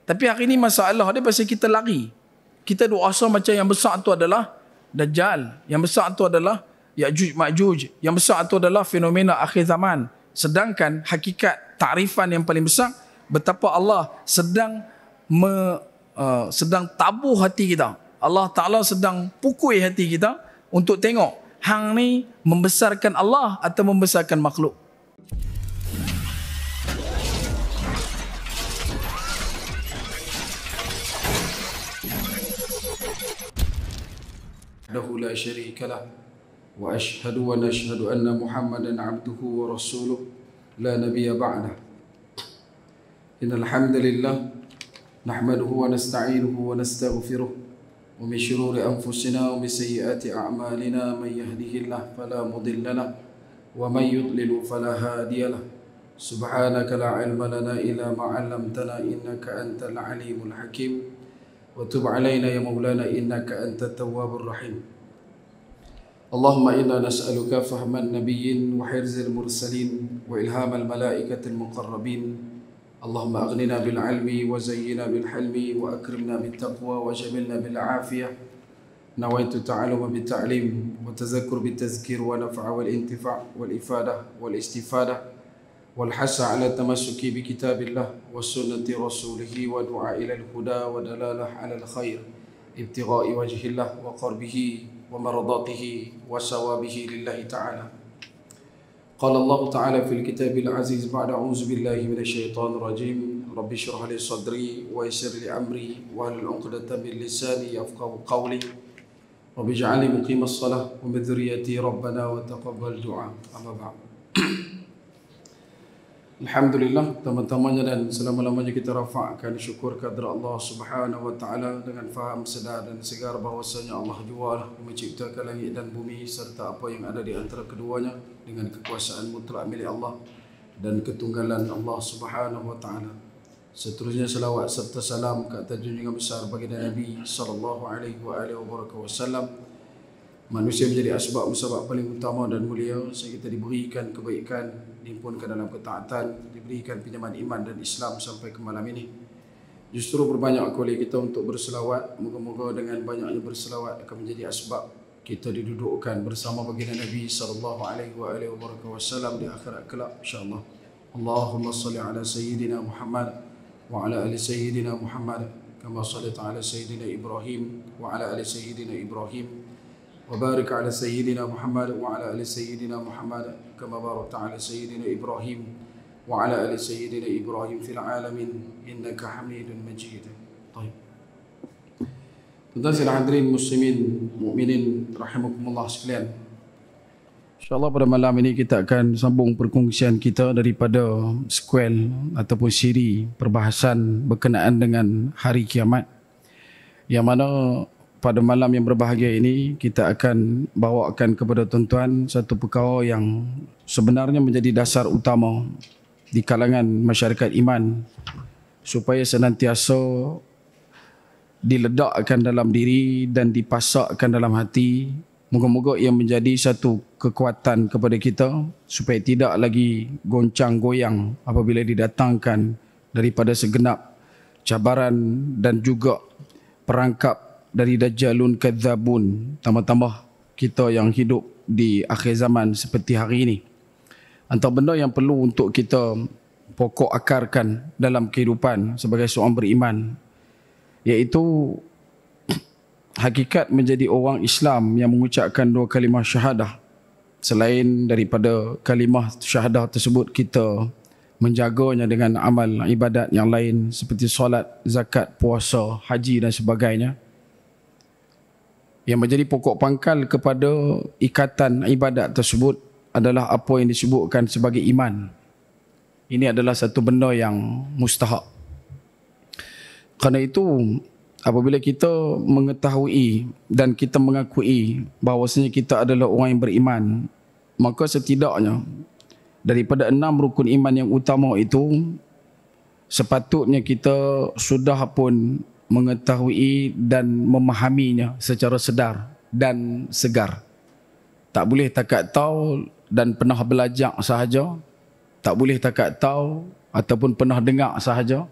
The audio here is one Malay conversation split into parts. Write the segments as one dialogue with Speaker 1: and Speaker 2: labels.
Speaker 1: Tapi hari ni masalah dia pasal kita lari. Kita duk rasa macam yang besar tu adalah Dajjal. Yang besar tu adalah Ya'juj Ma'juj. Yang besar tu adalah fenomena akhir zaman. Sedangkan hakikat takrifan yang paling besar, betapa Allah sedang tabuh hati kita. Allah Ta'ala sedang pukul hati kita untuk tengok hang ni membesarkan Allah atau membesarkan makhluk. Wahdahu la syarika lah wa ashhadu wa nashhadu anna Muhammadan abduhu wa rasuluh la nabiyya ba'dah. Innal hamdalillah nahmaduhu wa nasta'inuhu wa nastaghfiruh wa min shururi anfusina wa min sayyiati a'malina man yahdihillahu fala mudilla lahu wa man yudlil fala hadiya lahu. Subhanaka la ilma lana illa ma 'allamtana innaka antal alimul hakim. وتب علينا يا مولانا إنك أنت التواب الرحيم. اللهم إنا نسألك فهم النبيين وحرز المرسلين وإلهام الملائكة المقربين. اللهم أغننا بالعلم وزينا بالحلم وأكرمنا بالتقوى وجملنا بالعافية. نويت التعلم بالتعليم وتذكر بالتذكير ونفع والانتفاع والإفادة والاستفادة والحث على التمسك بكتاب الله وسنة رسوله ودعاء إلى الهدى ودلالة على الخير ابتغاء وجه الله وقربه ومرضاته وثوابه لله تعالى. قال الله تعالى في الكتاب العزيز بعد أعوذ بالله من الشيطان الرجيم رب اشرح لي صدري ويسر لي أمري واحلل عقدة من لساني يفقهوا قولي رب اجعلني مقيم الصلاة ومن ذريتي ربنا وتقبل دعاء. أما بعد. Alhamdulillah, teman-temannya dan selama-lamanya kita rafa'kan syukur kepada Allah Subhanahu wa taala dengan faham, sedar dan segar bahwasanya Allah jualah menciptakan langit dan bumi serta apa yang ada di antara keduanya dengan kekuasaan mutlak milik Allah dan ketunggalan Allah Subhanahu wa taala. Seterusnya selawat serta salam ke atas junjungan besar baginda Nabi sallallahu alaihi wasallam. Manusia menjadi asbab musabab paling utama dan mulia sehingga kita diberikan kebaikan, dihimpunkan dalam ketaatan, diberikan pinjaman iman dan Islam sampai ke malam ini. Justru berbanyak oleh kita untuk berselawat. Moga-moga dengan banyaknya berselawat akan menjadi asbab kita didudukkan bersama baginda Nabi sallallahu alaihi wasallam di akhirat kelak insya-Allah. Allahumma salli ala sayyidina Muhammad wa ala ali sayyidina Muhammad kama shallaita ala sayyidina Ibrahim wa ala ali sayyidina Ibrahim. وبارك على سيدنا محمد وعلى آل سيدنا محمد كما باركت على سيدنا إبراهيم وعلى آل سيدنا إبراهيم في العالمين إنك حميد مجيد. طيب. Tuan-tuan dan hadirin muslimin mukminin rahimakumullah sekalian. InsyaAllah pada malam ini kita akan sambung perkongsian kita daripada sequel ataupun siri perbahasan berkenaan dengan hari kiamat, yang mana pada malam yang berbahagia ini kita akan bawakan kepada tuan-tuan satu perkara yang sebenarnya menjadi dasar utama di kalangan masyarakat iman supaya senantiasa diledakkan dalam diri dan dipasakkan dalam hati. Moga-moga ia menjadi satu kekuatan kepada kita supaya tidak lagi goncang goyang apabila didatangkan daripada segenap cabaran dan juga perangkap dari Dajjalun Kadzabun, tambah-tambah kita yang hidup di akhir zaman seperti hari ini. Antara benda yang perlu untuk kita pokok akarkan dalam kehidupan sebagai seorang beriman, iaitu hakikat menjadi orang Islam yang mengucapkan dua kalimah syahadah. Selain daripada kalimah syahadah tersebut, kita menjaganya dengan amal ibadat yang lain seperti solat, zakat, puasa, haji dan sebagainya, yang menjadi pokok pangkal kepada ikatan ibadat tersebut adalah apa yang disebutkan sebagai iman. Ini adalah satu benda yang mustahak. Kerana itu, apabila kita mengetahui dan kita mengakui bahawasanya kita adalah orang yang beriman, maka setidaknya daripada 6 rukun iman yang utama itu, sepatutnya kita sudah pun mengetahui dan memahaminya secara sedar dan segar. Tak boleh takat tahu dan pernah belajar sahaja, tak boleh takat tahu ataupun pernah dengar sahaja,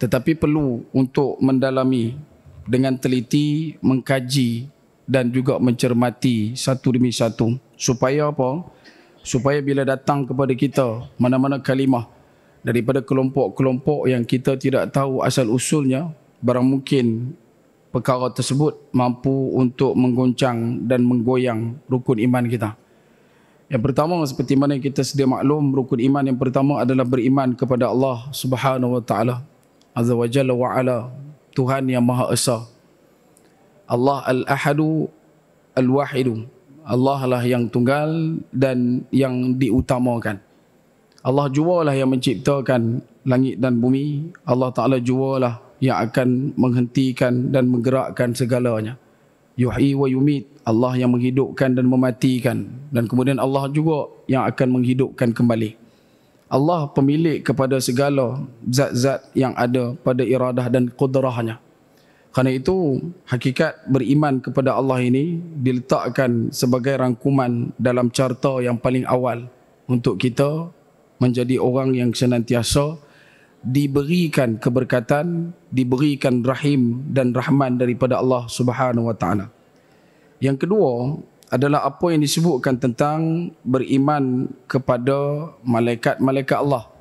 Speaker 1: tetapi perlu untuk mendalami dengan teliti, mengkaji dan juga mencermati satu demi satu. Supaya apa? Supaya bila datang kepada kita mana-mana kalimah daripada kelompok-kelompok yang kita tidak tahu asal usulnya, barang mungkin perkara tersebut mampu untuk menggoncang dan menggoyang rukun iman kita. Yang pertama, seperti mana kita sedia maklum, rukun iman yang pertama adalah beriman kepada Allah Subhanahu wa taala Azza wa Jalla wa Ala, Tuhan yang Maha Esa. Allah Al-Ahadu Al-Wahidu. Allah lah yang tunggal dan yang diutamakan. Allah jualah yang menciptakan langit dan bumi. Allah Ta'ala jualah yang akan menghentikan dan menggerakkan segalanya. Yuhyi wa yumit. Allah yang menghidupkan dan mematikan. Dan kemudian Allah juga yang akan menghidupkan kembali. Allah pemilik kepada segala zat-zat yang ada pada iradah dan qudrahnya. Kerana itu, hakikat beriman kepada Allah ini diletakkan sebagai rangkuman dalam carta yang paling awal untuk kita menjadi orang yang senantiasa diberikan keberkatan, diberikan rahim dan rahman daripada Allah Subhanahu wa taala. Yang kedua adalah apa yang disebutkan tentang beriman kepada malaikat-malaikat Allah.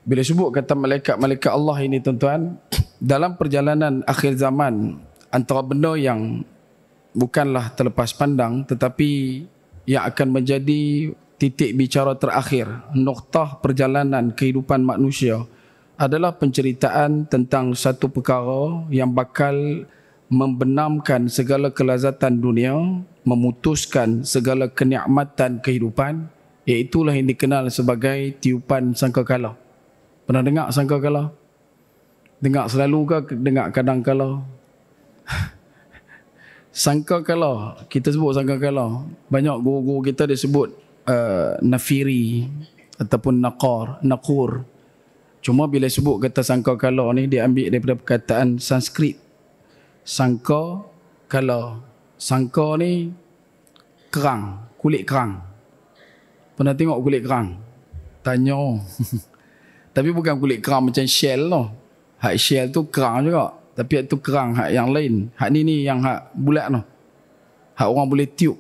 Speaker 1: Bila sebut kata malaikat-malaikat Allah ini, tuan-tuan, dalam perjalanan akhir zaman, antara benda yang bukanlah terlepas pandang tetapi yang akan menjadi titik bicara terakhir, noktah perjalanan kehidupan manusia adalah penceritaan tentang satu perkara yang bakal membenamkan segala kelazatan dunia, memutuskan segala kenikmatan kehidupan, iaitulah yang dikenal sebagai tiupan sangkakala. Pernah dengar sangkakala? Dengar selalu ke dengar kadang-kala? Sangkakala, kita sebut sangkakala. Banyak guru-guru kita dia sebut nafiri ataupun naqur. Cuma bila sebut kata sangkakala ni, dia ambil daripada perkataan Sanskrit. Sangkakala. Sangka ni kerang, kulit kerang. Pernah tengok kulit kerang? Tanya. Tapi bukan kulit kerang macam shell lah. Hak shell tu kerang juga. Tapi hak tu kerang hak yang lain. Hak ni yang hak bulat tu. Hak orang boleh tiup.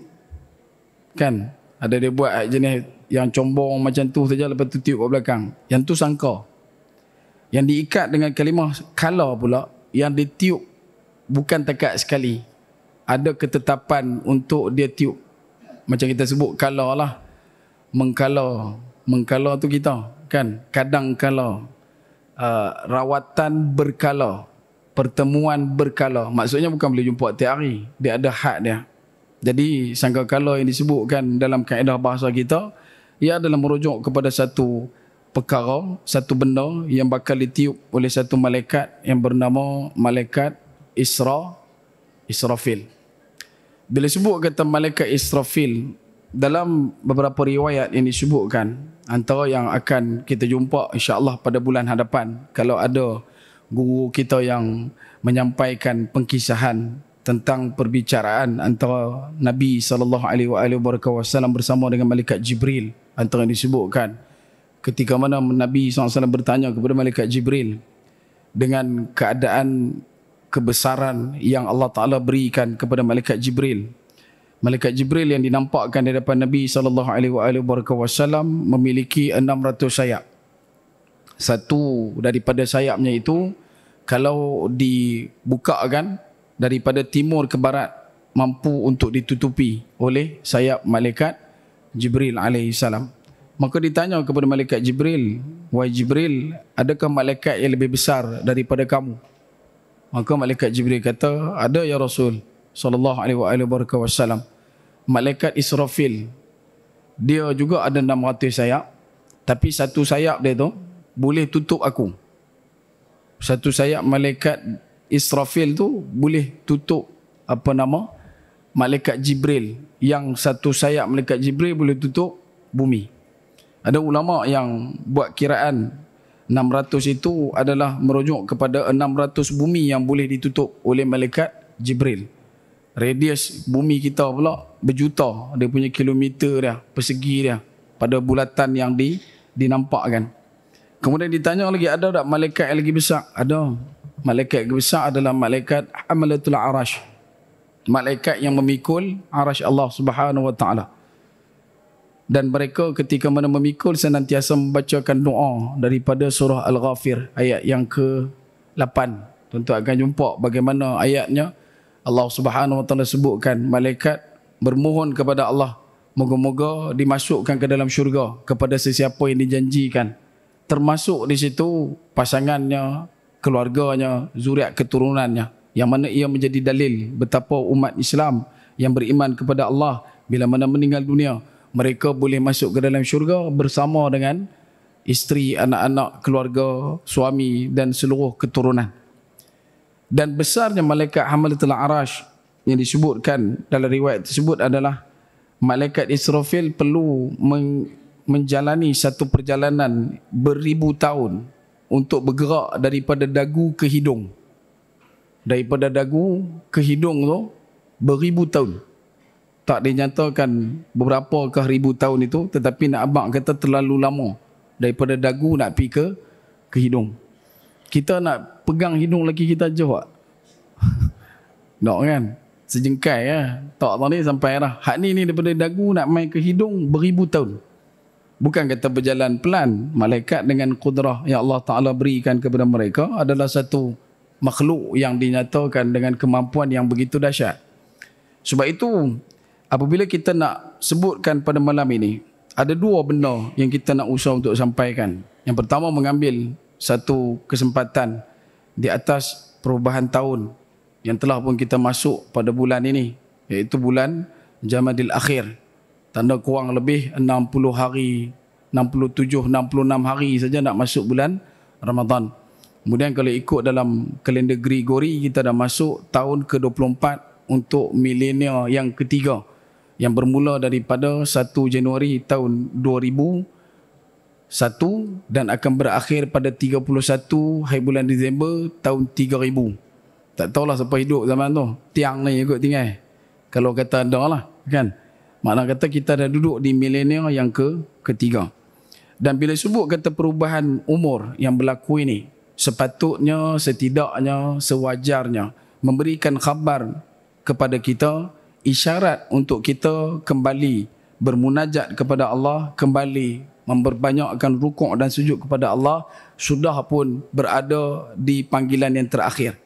Speaker 1: Kan? Ada dia buat hak jenis yang combong macam tu saja, lepas tu tiup kat belakang. Yang tu sangka. Yang diikat dengan kalimah kala pula, yang ditiup bukan takat sekali. Ada ketetapan untuk dia tiup. Macam kita sebut kala lah. Mengkala. Mengkala tu kita. Kan? Kadang kala. Rawatan berkala. Pertemuan berkala. Maksudnya bukan boleh jumpa tiap hari. Dia ada had dia. Jadi sangkakala yang disebutkan dalam kaedah bahasa kita, ia adalah merujuk kepada satu perkara, satu benda yang bakal ditiup oleh satu malaikat yang bernama malaikat Israfil. Bila sebut kata malaikat Israfil, dalam beberapa riwayat yang disebutkan, antara yang akan kita jumpa insya-Allah pada bulan hadapan, kalau ada guru kita yang menyampaikan pengkisahan tentang perbicaraan antara Nabi SAW bersama dengan malaikat Jibril, antara yang disebutkan ketika mana Nabi SAW bertanya kepada malaikat Jibril dengan keadaan kebesaran yang Allah Ta'ala berikan kepada malaikat Jibril. Malaikat Jibril yang dinampakkan di hadapan Nabi SAW memiliki 600 sayap. Satu daripada sayapnya itu, kalau dibukakan daripada timur ke barat, mampu untuk ditutupi oleh sayap malaikat Jibril alaihissalam. Maka ditanya kepada malaikat Jibril, "Wahai Jibril, adakah malaikat yang lebih besar daripada kamu?" Maka malaikat Jibril kata, "Ada ya Rasul sallallahu alaihi wasallam. Malaikat Israfil, dia juga ada 600 sayap, tapi satu sayap dia tu boleh tutup aku." Satu sayap malaikat Israfil tu boleh tutup malaikat Jibril. Yang satu sayap malaikat Jibril boleh tutup bumi. Ada ulama yang buat kiraan 600 itu adalah merujuk kepada 600 bumi yang boleh ditutup oleh malaikat Jibril. Radius bumi kita pula berjuta dia punya kilometer dia, persegi dia pada bulatan yang dinampakkan. Kemudian ditanya lagi, ada tak malaikat yang lagi besar? Ada. Malaikat yang besar adalah malaikat hamalatul arash. Malaikat yang memikul arash Allah Subhanahu wa taala. Dan mereka ketika mana memikul senantiasa membacakan doa daripada surah Al-Ghafir ayat yang ke-8. Tentu akan jumpa bagaimana ayatnya Allah Subhanahu wa taala sebutkan malaikat bermohon kepada Allah moga-moga dimasukkan ke dalam syurga kepada sesiapa yang dijanjikan. Termasuk di situ pasangannya, keluarganya, zuriat keturunannya, yang mana ia menjadi dalil betapa umat Islam yang beriman kepada Allah bila mana meninggal dunia, mereka boleh masuk ke dalam syurga bersama dengan isteri, anak-anak, keluarga, suami dan seluruh keturunan. Dan besarnya malaikat hamalatul arash yang disebutkan dalam riwayat tersebut adalah malaikat Israfil perlu menjalani satu perjalanan beribu tahun untuk bergerak daripada dagu ke hidung. Daripada dagu ke hidung tu beribu tahun. Tak dinyatakan berapakah ribu tahun itu, tetapi nak abang kata terlalu lama daripada dagu nak pergi ke hidung. Kita nak pegang hidung lagi kita jauh tak? Tak kan? Sejengkai ya. Tak tadi sampai dah. Hak ni daripada dagu nak main ke hidung beribu tahun. Bukan kata berjalan pelan. Malaikat dengan kudrah yang Allah Ta'ala berikan kepada mereka adalah satu makhluk yang dinyatakan dengan kemampuan yang begitu dahsyat. Sebab itu, apabila kita nak sebutkan pada malam ini, ada dua benda yang kita nak usaha untuk sampaikan. Yang pertama, mengambil satu kesempatan di atas perubahan tahun yang telah pun kita masuk pada bulan ini, iaitu bulan Jamadil Akhir. Tanda kurang lebih 60 hari, 67, 66 hari saja nak masuk bulan Ramadan. Kemudian kalau ikut dalam kalender Grigori, kita dah masuk tahun ke-24 untuk milenia yang ketiga, yang bermula daripada 1 Januari tahun 2001 dan akan berakhir pada 31 hari bulan Disember tahun 3000. Tak tahulah siapa hidup zaman tu. Tiang ni ikut tinggal. Kalau kata ada lah, kan? Makna kata kita dah duduk di milenia yang ketiga. Dan bila sebut kata perubahan umur yang berlaku ini, sepatutnya, setidaknya, sewajarnya memberikan khabar kepada kita, isyarat untuk kita kembali bermunajat kepada Allah, kembali memperbanyakkan rukuk dan sujud kepada Allah, sudah pun berada di panggilan yang terakhir.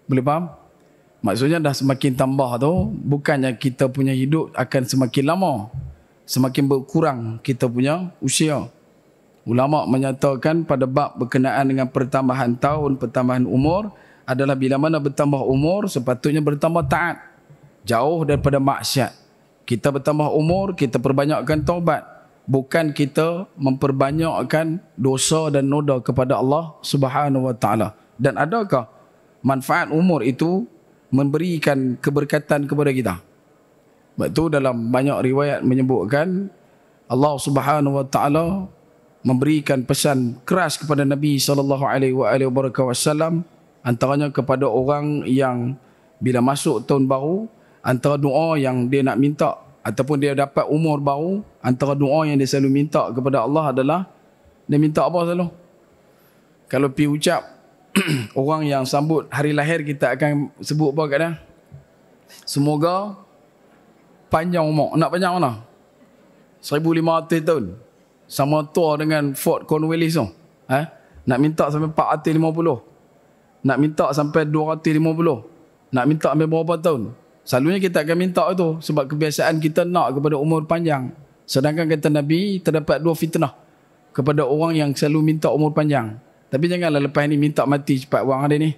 Speaker 1: Boleh faham? Maksudnya dah semakin tambah tu, bukannya kita punya hidup akan semakin lama, semakin berkurang kita punya usia. Ulama menyatakan pada bab berkenaan dengan pertambahan tahun, pertambahan umur adalah bila mana bertambah umur sepatutnya bertambah taat, jauh daripada maksiat. Kita bertambah umur, kita perbanyakkan taubat, bukan kita memperbanyakkan dosa dan noda kepada Allah Subhanahu wa taala. Dan adakah manfaat umur itu memberikan keberkatan kepada kita? Sebab itu dalam banyak riwayat menyebutkan Allah Subhanahu wa taala memberikan pesan keras kepada Nabi sallallahu alaihi wasallam, antaranya kepada orang yang bila masuk tahun baru, antara doa yang dia nak minta ataupun dia dapat umur baru, antara doa yang dia selalu minta kepada Allah adalah, dia minta apa selalu? Kalau pergi ucap orang yang sambut hari lahir, kita akan sebut apa kat dia? Semoga panjang umur. Nak panjang mana? 1500 tahun. Sama tua dengan Fort Cornwallis tu. Nak minta sampai 450. Nak minta sampai 250. Nak minta sampai berapa tahun? Selalunya kita akan minta itu sebab kebiasaan kita nak kepada umur panjang. Sedangkan kata Nabi, terdapat dua fitnah kepada orang yang selalu minta umur panjang. Tapi janganlah lepas ni minta mati cepat orang ada ni.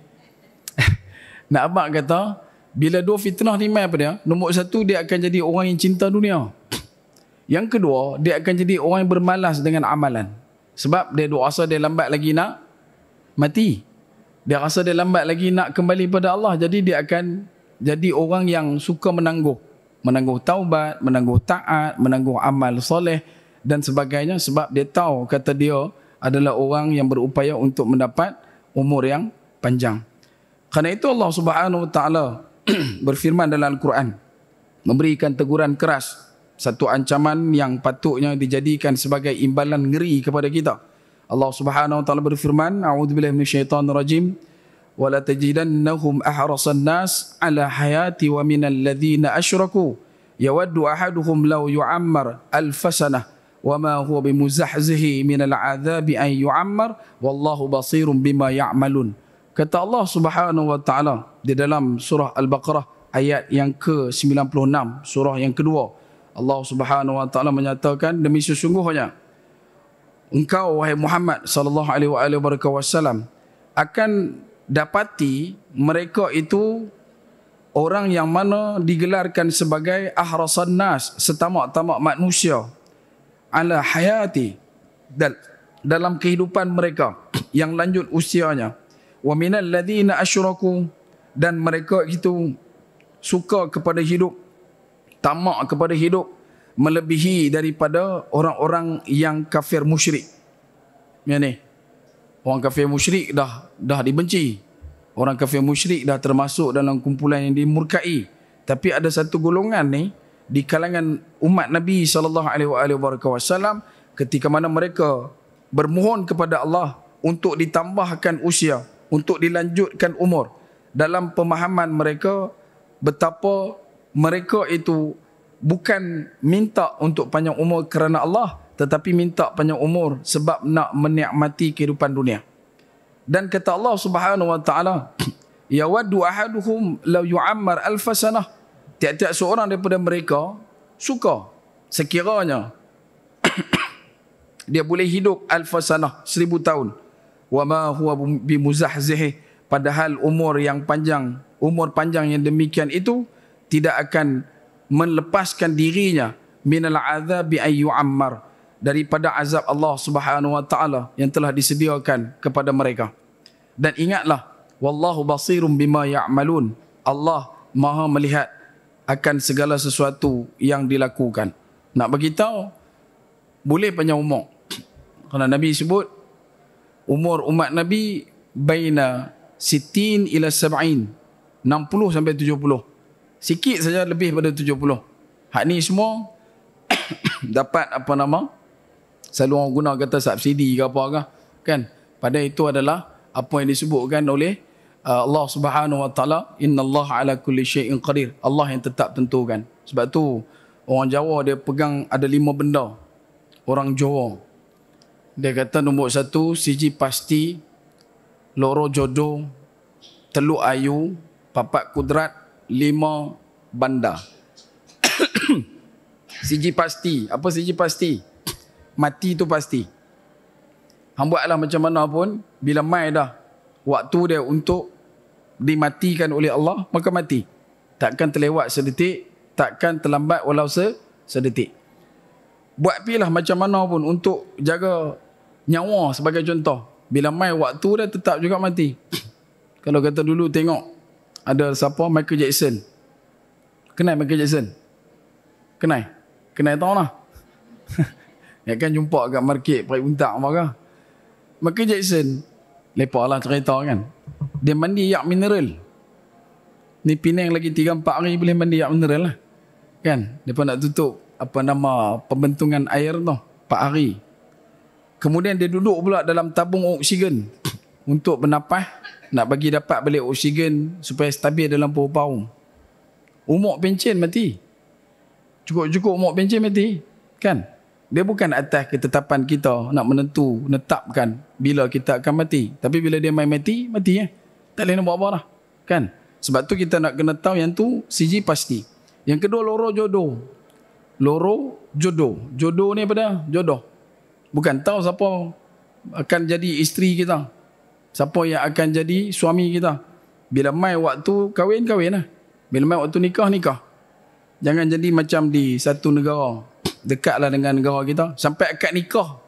Speaker 1: Nak abang kata, bila dua fitnah ni mai apa dia? Nombor satu, dia akan jadi orang yang cinta dunia. Yang kedua, dia akan jadi orang yang bermalas dengan amalan. Sebab dia rasa dia lambat lagi nak mati. Dia rasa dia lambat lagi nak kembali pada Allah. Jadi dia akan jadi orang yang suka menangguh. Menangguh taubat, menangguh taat, menangguh amal soleh dan sebagainya. Sebab dia tahu, kata dia, adalah orang yang berupaya untuk mendapat umur yang panjang. Kerana itu Allah Subhanahu wa taala berfirman dalam Al-Quran, memberikan teguran keras, satu ancaman yang patutnya dijadikan sebagai imbalan ngeri kepada kita. Allah Subhanahu wa taala berfirman, a'udzubillahi minasyaitonir rajim, wa la tajidannahum ahrasan nas ala hayati wa minal ladzina asyraku yawaddu ahaduhum law yu'ammar alfasanah wa ma huwa bimuzahzihi minal adzabi an yu'ammar wallahu basirun bima ya'malun. Kata Allah Subhanahu wa taala di dalam surah Al-Baqarah ayat yang ke-96, surah yang kedua, Allah Subhanahu wa taala menyatakan, demi sesungguhnya engkau wahai Muhammad sallallahu alaihi wasallam akan dapati mereka itu orang yang mana digelarkan sebagai ahrasan nas, setamak-tamak manusia, ala hayati, dalam kehidupan mereka yang lanjut usianya, wa minal ladzina asyraku, dan mereka itu suka kepada hidup, tamak kepada hidup melebihi daripada orang-orang yang kafir musyrik. Ya ni, orang kafir musyrik dah dibenci. Orang kafir musyrik dah termasuk dalam kumpulan yang dimurkai. Tapi ada satu golongan ni di kalangan umat Nabi sallallahu alaihi wasallam ketika mana mereka bermohon kepada Allah untuk ditambahkan usia, untuk dilanjutkan umur, dalam pemahaman mereka betapa mereka itu bukan minta untuk panjang umur kerana Allah, tetapi minta panjang umur sebab nak menikmati kehidupan dunia. Dan kata Allah Subhanahu wa taala, yawaddu ahaduhum law yu'ammar alf sanah, tiap-tiap seorang daripada mereka suka sekiranya dia boleh hidup alf sanah, 1000 tahun. Wa ma huwa bimuzahzihi, padahal umur panjang yang demikian itu tidak akan melepaskan dirinya minal azabi ay yu'ammar, daripada azab Allah Subhanahu wa taala yang telah disediakan kepada mereka. Dan ingatlah, wallahu basirum bima ya'malun, Allah Maha melihat akan segala sesuatu yang dilakukan. Nak beritahu boleh panjang umur. Kerana Nabi sebut umur umat Nabi baina 60 ila 70, 60 sampai 70. Sikit saja lebih pada 70. Hak ni semua dapat selalu orang guna kata subsidi ke apa ke, kan? Pada itu adalah apa yang disebutkan oleh Allah Subhanahu wa taala, innallaha ala kulli syai'in qadir. Allah yang tetap tentukan. Sebab tu orang Jawa dia pegang ada 5 benda. Orang Jawa dia kata nombor 1 siji pasti, loro jodoh, 3 ayu, 4 kudrat, 5 bandar. Siji pasti. Apa siji pasti? Mati tu pasti. Hang buatlah macam mana pun, bila mai dah waktu dia untuk dimatikan oleh Allah, maka mati. Takkan terlewat sedetik, takkan terlambat walau sedetik. Buat pilah macam mana pun untuk jaga nyawa sebagai contoh. Bila mai waktu dia tetap juga mati. Kalau kata dulu tengok ada siapa, Michael Jackson. Kenal Michael Jackson? Kenal tahu lah. Ya kan jumpa kat market Perik Untak apa ke. Michael Jackson, lepak lah cerita kan. Dia mandi yak mineral. Ni Penang lagi 3-4 hari boleh mandi yak mineral lah. Kan? Dia pun nak tutup pembentungan air tu 4 hari. Kemudian dia duduk pula dalam tabung oksigen untuk bernafas, nak bagi dapat balik oksigen supaya stabil dalam paru-paru. Umur pencen mati. Cukup-cukup umur pencen mati. Kan? Dia bukan atas ketetapan kita nak menetapkan bila kita akan mati. Tapi bila dia mati, mati ya. Tak boleh nak buat apa dah. Kan? Sebab tu kita nak kena tahu yang tu siji pasti. Yang kedua, loro jodoh. Loro jodoh. Jodoh ni apa dah? Jodoh. Bukan tahu siapa akan jadi isteri kita. Siapa yang akan jadi suami kita. Bila mai waktu kahwin lah. Bila mai waktu nikah. Jangan jadi macam di satu negara. Dekatlah dengan negara kita. Sampai akad nikah.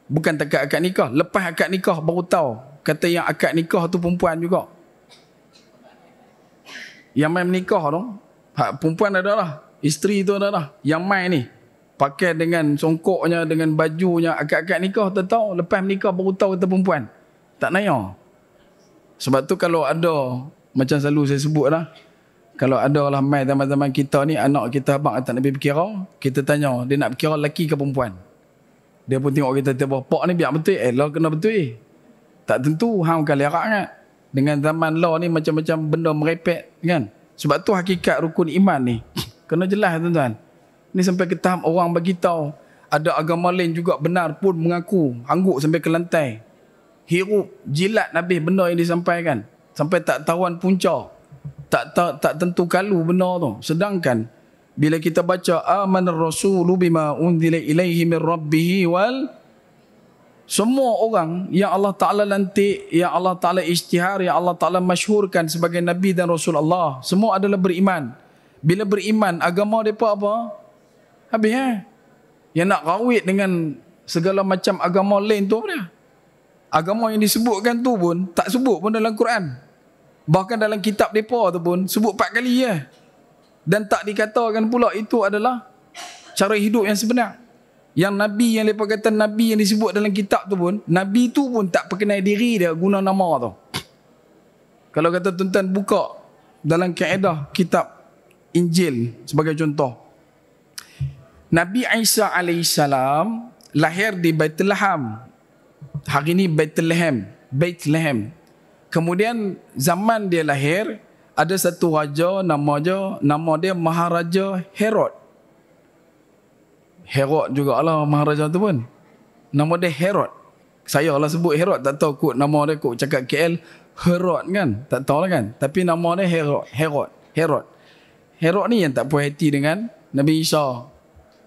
Speaker 1: Bukan takat akad nikah. Lepas akad nikah baru tahu. Kata yang akad nikah tu perempuan juga. Yang mai menikah tu. Perempuan ada lah. Isteri tu ada lah. Yang mai ni. Pakai dengan songkoknya, dengan bajunya. Akad-akad nikah tak tahu. Lepas menikah baru tahu kata perempuan. Tak naya. Sebab tu kalau ada, macam selalu saya sebut lah, kalau ada lah mai zaman-zaman kita ni, anak kita abang tak nak berkira, kita tanya, dia nak berkira lelaki ke perempuan? Dia pun tengok kita tiap pak ni biar betul. Lah kena betul. Tak tentu hang kali arak kan. Dengan zaman law ni macam-macam benda merepek kan. Sebab tu hakikat rukun iman ni kena jelas tuan-tuan. Ni sampai ke tahap orang bagi tahu ada agama lain juga benar pun mengaku angguk sampai ke lantai. Hirup jilat Nabi benda yang disampaikan sampai tak tahuan punca. Tak tentu kalu benar tu. Sedangkan bila kita baca amanar rasulu bima unzila ilaihi min rabbih wal, semua orang yang Allah Ta'ala lantik, yang Allah Ta'ala isytihar, yang Allah Ta'ala masyhurkan sebagai Nabi dan Rasulullah, semua adalah beriman. Bila beriman, agama mereka apa? Habis Yang nak rawit dengan segala macam agama lain tu apa dia? Agama yang disebutkan tu pun tak sebut pun dalam Quran. Bahkan dalam kitab mereka tu pun sebut 4 kali Dan tak dikatakan pula itu adalah cara hidup yang sebenar. Yang Nabi yang mereka kata Nabi yang disebut dalam kitab tu pun, Nabi tu pun tak perkenal diri dia guna nama tu. Kalau kata tuan-tuan buka dalam kaedah kitab Injil sebagai contoh. Nabi Isa alaihissalam lahir di Bethlehem. Hari ini Bethlehem. Kemudian zaman dia lahir, ada satu raja nama dia Maharaja Herod. Herod jugalah Maharaja tu pun. Nama dia Herod. Saya lah sebut Herod, tak tahu kot nama dia kot cakap KL Herod kan, tak tahu lah kan. Tapi nama dia Herod ni yang tak puas hati dengan Nabi Isa.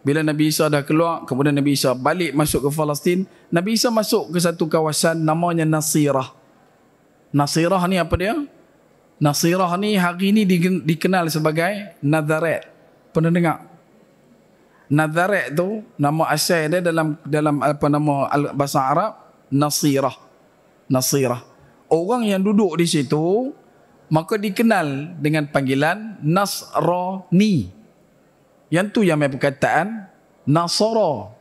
Speaker 1: Bila Nabi Isa dah keluar, kemudian Nabi Isa balik masuk ke Palestin. Nabi Isa masuk ke satu kawasan namanya Nasirah. Nasirah ni apa dia? Nasirah ni hari ni dikenal sebagai Nazaret. Pernah dengar? Nazaret tu nama asal dia dalam apa nama bahasa Arab Nasirah. Orang yang duduk di situ maka dikenal dengan panggilan Nasrani. Yang tu yang main perkataan Nasara.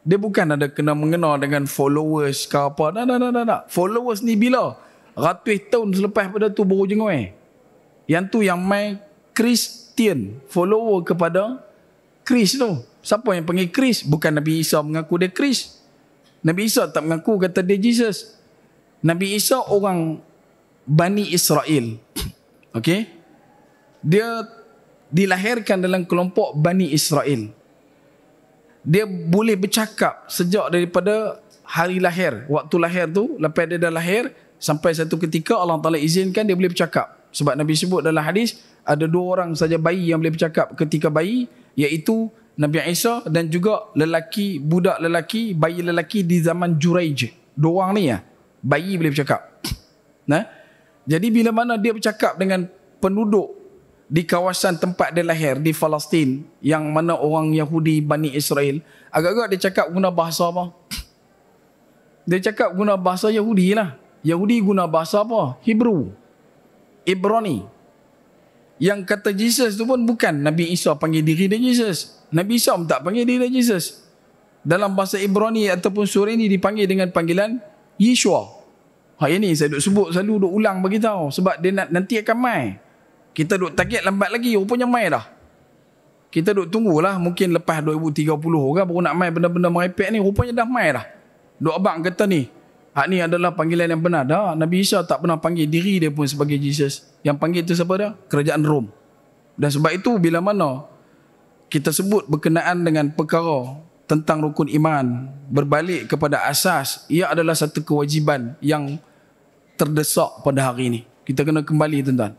Speaker 1: Dia bukan ada kena-mengena dengan followers ke apa. Tak. Followers ni bila? Ratus tahun selepas pada tu baru jengoi. Yang tu yang main Kristian, follower kepada Kris tu. Siapa yang panggil Kris? Bukan Nabi Isa mengaku dia Kris. Nabi Isa tak mengaku kata dia Jesus. Nabi Isa orang Bani Israel. Okey? Dia dilahirkan dalam kelompok Bani Israel. Dia boleh bercakap sejak daripada hari lahir. Waktu lahir tu, lepas dia dah lahir, sampai satu ketika Allah Ta'ala izinkan dia boleh bercakap. Sebab Nabi sebut dalam hadis, ada 2 orang saja bayi yang boleh bercakap ketika bayi, iaitu Nabi Isa dan juga budak lelaki, bayi lelaki di zaman Juraij. 2 orang ni bayi boleh bercakap. Jadi bila mana dia bercakap dengan penduduk di kawasan tempat dia lahir, di Palestin, yang mana orang Yahudi Bani Israel, agak-agak dia cakap guna bahasa apa? Dia cakap guna bahasa Yahudi lah. Yahudi guna bahasa apa? Hebrew. Ibrani. Yang kata Jesus tu pun bukan Nabi Isa panggil diri dia Jesus. Nabi Isa pun tak panggil diri dia Jesus. Dalam bahasa Ibrani ataupun surah ini dipanggil dengan panggilan Yeshua. Ini saya duk sebut selalu, duk ulang bagi tahu sebab dia nanti akan mai. Kita duk target lambat lagi, rupanya mai dah. Kita duk tunggulah mungkin lepas 2030 kan baru nak mai benda-benda merepek ni, rupanya dah mai dah. Duk abang kata ni, ni adalah panggilan yang benar. Dah, Nabi Isa tak pernah panggil diri dia pun sebagai Jesus. Yang panggil itu siapa dia? Kerajaan Rom. Dan sebab itu bila mana kita sebut berkenaan dengan perkara tentang rukun iman, berbalik kepada asas, ia adalah satu kewajipan yang terdesak pada hari ini. Kita kena kembali tuan-tuan.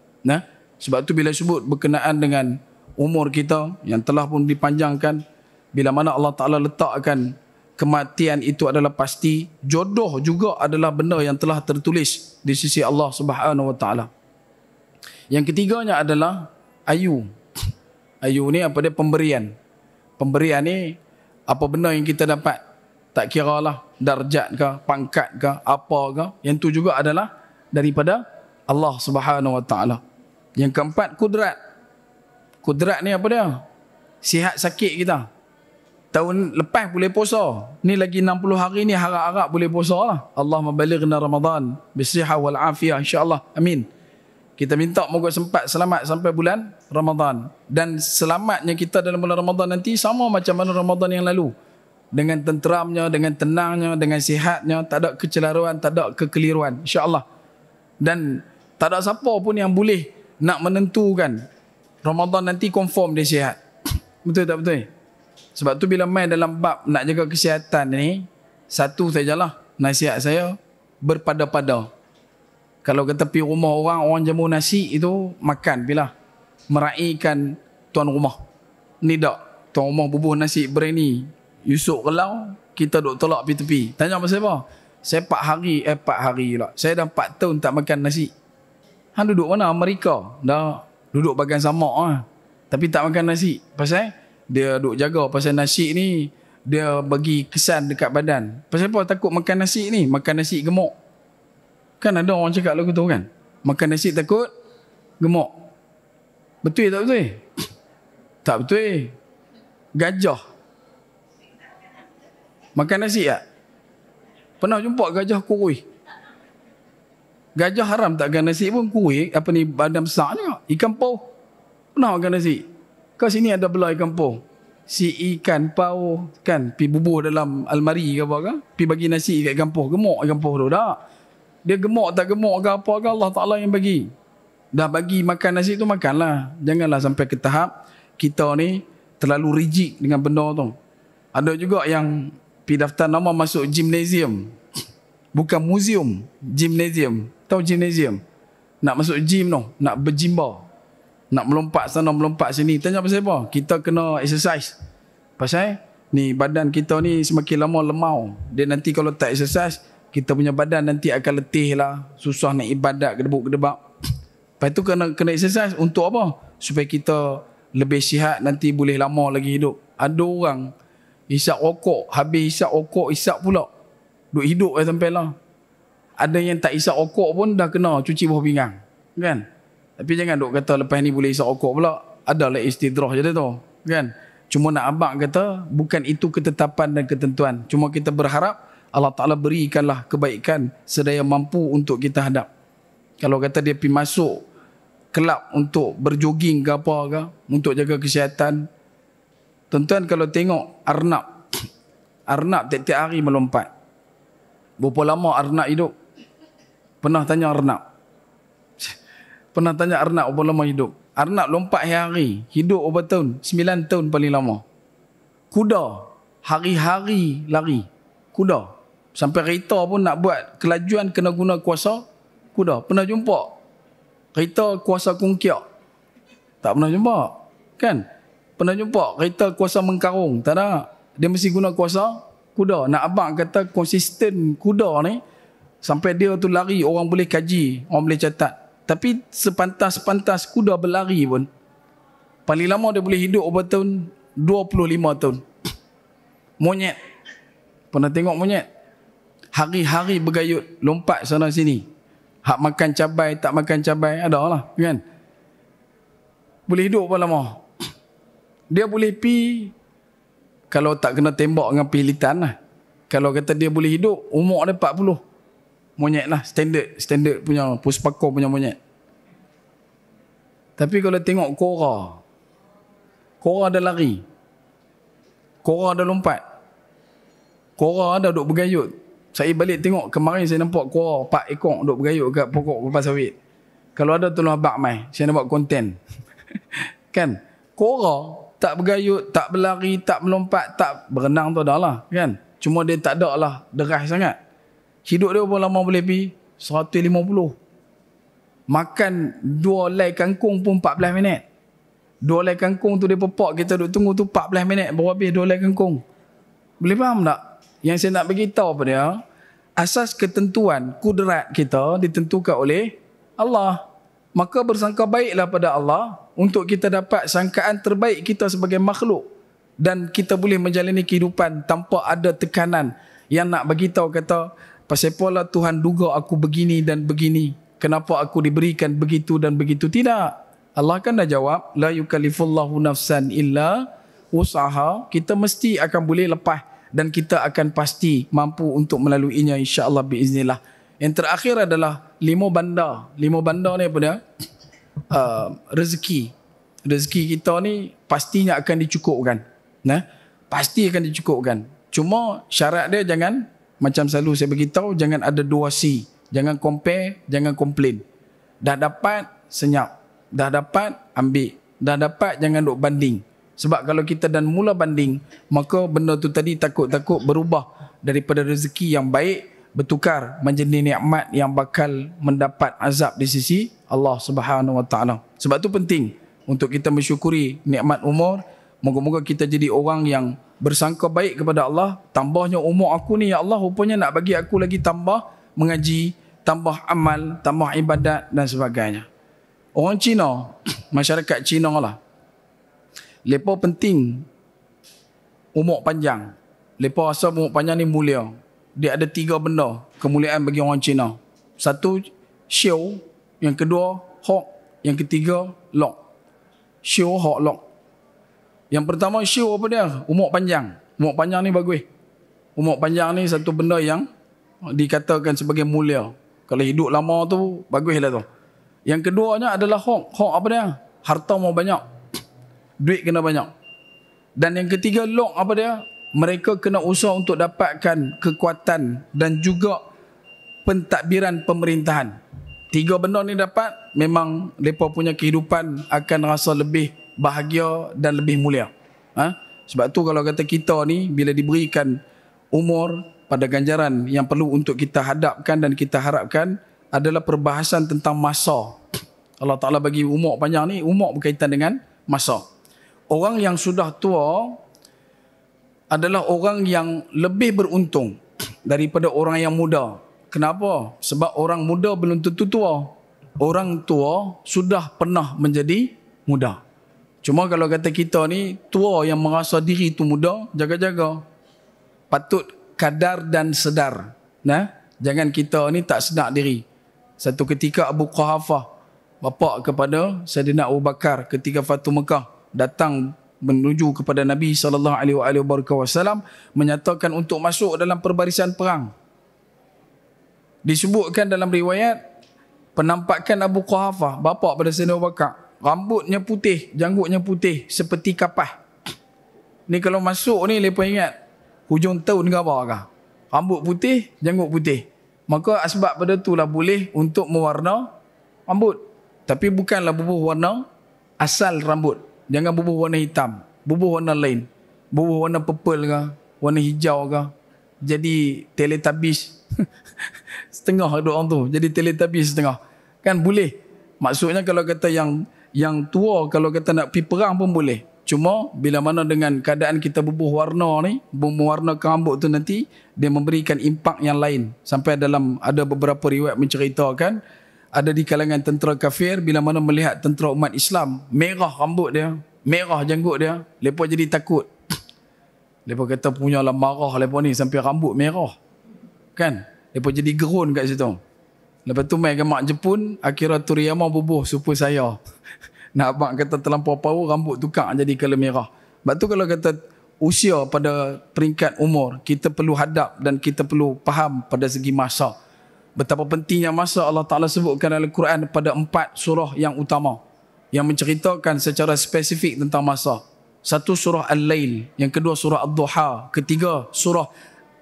Speaker 1: Sebab tu bila sebut berkenaan dengan umur kita yang telah pun dipanjangkan, bila mana Allah Ta'ala letakkan kematian itu adalah pasti, jodoh juga adalah benda yang telah tertulis di sisi Allah Subhanahu Wa Ta'ala. Yang ketiganya adalah ayu. Ayu ni apa dia? Pemberian. Pemberian ni apa benda yang kita dapat, tak kira lah darjat ke, pangkat ke, apa ke, yang tu juga adalah daripada Allah Subhanahu Wa Ta'ala. Yang keempat, kudrat. Kudrat ni apa dia? Sihat sakit kita. Tahun lepas boleh puasa. Ni lagi 60 hari ni harap-harap boleh puasa lah. Allahumma balighna Ramadan bisihah wal afiyah insya-Allah. Amin. Kita minta moga sempat selamat sampai bulan Ramadan. Dan selamatnya kita dalam bulan Ramadan nanti sama macam mana Ramadan yang lalu. dengan tenteramnya, dengan tenangnya, dengan sihatnya, tak ada kecelaruan, tak ada kekeliruan, insya-Allah. Dan tak ada siapa pun yang boleh nak menentukan Ramadan nanti confirm dia sihat. Betul tak betul? Sebab tu bila main dalam bab nak jaga kesihatan ni, satu sajalah nasihat saya, berpada-pada. Kalau kata pergi rumah orang jamu nasi itu makan bila meraihkan tuan rumah. Ni tak, tuan rumah bubuh nasi berani, Yusuf kelau, kita duk tolak pergi tepi. Tanya pasal apa? Saya 4 hari pula. Saya dah 4 tahun tak makan nasi. Han duduk mana? Amerika. Dah duduk bagan samak lah. Tapi tak makan nasi. Pasal dia duk jaga pasal nasi ni dia bagi kesan dekat badan. Pasal apa takut makan nasi ni? Makan nasi gemuk. Kan ada orang cakap lagu tu kan? Makan nasi takut gemuk. Betul tak betul? Tak betul. Gajah makan nasi tak? Pernah jumpa gajah kurui? Gajah haram tak makan nasi pun kurui. Apa ni, badan besar ni. Ikan paus pernah makan nasi. Kau sini ada belah ikan paus. Si ikan paus kan pi bubuh dalam almari ke apa ke, pi bagi nasi kat ikan paus. Gemuk ikan paus tu tak? Dia gemuk tak gemuk ke apa ke, Allah Ta'ala yang bagi. Dah bagi makan nasi tu, makanlah. Janganlah sampai ke tahap kita ni terlalu rigid dengan benda tu. Ada juga yang pi daftar nama masuk gymnasium. Bukan museum, gymnasium. Tahu gymnasium? Nak masuk gym tu, nak berjimba. Nak melompat sana, melompat sini. Tanya pasal apa? Kita kena exercise. Pasal ni badan kita ni semakin lama lemau. Dia nanti kalau tak exercise, kita punya badan nanti akan letih lah. Susah nak ibadat, gedebuk-gedebak. Lepas tu kena exercise untuk apa? Supaya kita lebih sihat, nanti boleh lama lagi hidup. Ada orang hisap rokok, habis hisap rokok, hisap pula. Duk hidup sampai lah. Ada yang tak hisap rokok pun dah kena cuci bawah pinggang. Kan? Tapi jangan duk kata lepas ni boleh hisap rokok pula. Adalah istidrah je dia tu. Kan? Cuma nak abang kata, bukan itu ketetapan dan ketentuan. Cuma kita berharap Allah Ta'ala berikanlah kebaikan sedaya mampu untuk kita hadap. Kalau kata dia pergi masuk kelab untuk berjoging ke apa ke, untuk jaga kesihatan. Tuan-tuan kalau tengok arnab. Arnab tiap-tiap hari melompat. Berapa lama arnab hidup? Pernah tanya arnab? Pernah tanya arnab berapa lama hidup? Arnab lompat hari-hari. Hidup berapa tahun? 9 tahun paling lama. Kuda. Hari-hari lari. Kuda. Sampai kereta pun nak buat kelajuan kena guna kuasa kuda. Pernah jumpa? Kereta kuasa kungkiak? Tak pernah jumpa. Kan? Pernah jumpa? Kereta kuasa mengkarung? Tak ada. Dia mesti guna kuasa kuda. Nak abang kata konsisten kuda ni, sampai dia tu lari, orang boleh kaji, orang boleh catat. Tapi sepantas-pantas kuda berlari pun, paling lama dia boleh hidup berapa tahun? 25 tahun. Monyet. Pernah tengok monyet? Hari-hari bergayut, lompat sana sini. Hak makan cabai, tak makan cabai, ada lah. Kan? Boleh hidup berapa lama? Dia boleh pi, kalau tak kena tembak dengan pilitan lah. Kalau kata dia boleh hidup, umur dia 40. Monyet lah, standard punya, puspako punya monyet. Tapi kalau tengok Kora ada lari. Kora ada lompat. Kora ada duk bergayut. Saya balik tengok, kemarin saya nampak Kora 4 ekor duk bergayut kat pokok kelapa sawit. Kalau ada tolong abang mai, saya nak buat konten. Kan? Kora tak bergayut, tak berlari, tak melompat, tak berenang tu dah lah. Kan? Cuma dia tak ada lah deras sangat. Hidup dia berapa lama boleh pergi? 150. Makan 2 helai kangkung pun 14 minit. 2 helai kangkung tu dia pepak, kita duduk tunggu tu 14 minit baru habis 2 helai kangkung. Boleh faham tak? Yang saya nak beritahu pada dia, asas ketentuan kudrat kita ditentukan oleh Allah. Maka bersangka baiklah pada Allah untuk kita dapat sangkaan terbaik kita sebagai makhluk. Dan kita boleh menjalani kehidupan tanpa ada tekanan yang nak beritahu kata, pasal apalah Tuhan duga aku begini dan begini, kenapa aku diberikan begitu dan begitu. Tidak. Allah kan dah jawab, la yukallifullahu nafsan illa usaha. Kita mesti akan boleh lepas dan kita akan pasti mampu untuk melaluinya, insya-Allah biiznillah. Yang terakhir adalah 5 bandar. 5 bandar ni apa dia? Rezeki. Rezeki kita ni pastinya akan dicukupkan. Nah, pasti akan dicukupkan. Cuma syarat dia jangan, macam selalu saya beritahu, jangan ada dua C. Jangan compare, jangan komplain. Dah dapat, senyap. Dah dapat, ambil. Dah dapat, jangan duk banding. Sebab kalau kita dan mula banding, maka benda tu tadi takut-takut berubah daripada rezeki yang baik, bertukar menjadi nikmat yang bakal mendapat azab di sisi Allah Subhanahu Wa Taala. Sebab tu penting untuk kita mensyukuri nikmat umur. Moga-moga kita jadi orang yang bersangka baik kepada Allah. Tambahnya umur aku ni, ya Allah, rupanya nak bagi aku lagi tambah mengaji, tambah amal, tambah ibadat dan sebagainya. Orang Cina, masyarakat Cina lah, mereka penting umur panjang. Mereka rasa umur panjang ni mulia. Dia ada 3 benda kemuliaan bagi orang Cina. Satu, Xiu. Yang kedua, Hok. Yang ketiga, Lok. Xiu, Hok, Lok. Yang pertama, Xiu apa dia? Umur panjang. Umur panjang ni bagus. Umur panjang ni satu benda yang dikatakan sebagai mulia. Kalau hidup lama tu, baguslah tu. Yang keduanya adalah Hok. Hok apa dia? Harta mau banyak. Duit kena banyak. Dan yang ketiga, Lok apa dia? Mereka kena usaha untuk dapatkan kekuatan dan juga pentadbiran pemerintahan. 3 benda ni dapat, memang mereka punya kehidupan akan rasa lebih bahagia dan lebih mulia. Sebab tu kalau kata kita ni, bila diberikan umur, pada ganjaran yang perlu untuk kita hadapkan dan kita harapkan adalah perbahasan tentang masa. Allah Ta'ala bagi umur panjang ni, umur berkaitan dengan masa. Orang yang sudah tua adalah orang yang lebih beruntung daripada orang yang muda. Kenapa? Sebab orang muda belum tentu tua. Orang tua sudah pernah menjadi muda. Cuma kalau kata kita ni, tua yang merasa diri tu muda, jaga-jaga. Patut kadar dan sedar. Jangan kita ni tak sedar diri. Satu ketika Abu Quhafah, bapa kepada Sayyidina Abu Bakar ketika Fatu Mekah, datang menuju kepada Nabi SAW, menyatakan untuk masuk dalam perbarisan perang. Disebutkan dalam riwayat, penampakan Abu Quhafah, bapa pada Sayyidina Abu Bakar, rambutnya putih, janggutnya putih seperti kapas. Ni kalau masuk ni, mereka ingat hujung tahun ke apa kah? Rambut putih, janggut putih. Maka asbab pada itulah boleh untuk mewarna rambut. Tapi bukanlah bubuh warna asal rambut. Jangan bubuh warna hitam, bubuh warna lain. Bubuh warna purple ke, warna hijau ke. Jadi Teletubbies. Setengah ada orang tu, jadi Teletubbies setengah. Kan boleh. Maksudnya kalau kata yang tua, kalau kata nak pergi perang pun boleh. Cuma bila mana dengan keadaan kita bubuh warna ni, mewarnakan rambut tu nanti, dia memberikan impak yang lain. Sampai ada beberapa riwayat menceritakan, ada di kalangan tentera kafir, bila mana melihat tentera umat Islam, merah rambut dia, merah janggut dia, mereka jadi takut. Mereka kata punyalah marah mereka ni sampai rambut merah. Kan? Mereka jadi gerun kat situ. Lepas tu mai ke mak Jepun, akhirnya Toriyama bubuh supu saya. Nak abang kata terlampau power, rambut tukar jadi color merah. Sebab tu kalau kata usia pada peringkat umur, kita perlu hadap dan kita perlu faham pada segi masa. Betapa pentingnya masa. Allah Ta'ala sebutkan dalam Al-Quran pada 4 surah yang utama, yang menceritakan secara spesifik tentang masa. Satu surah Al-Lail, yang kedua surah Ad-Duha, ketiga surah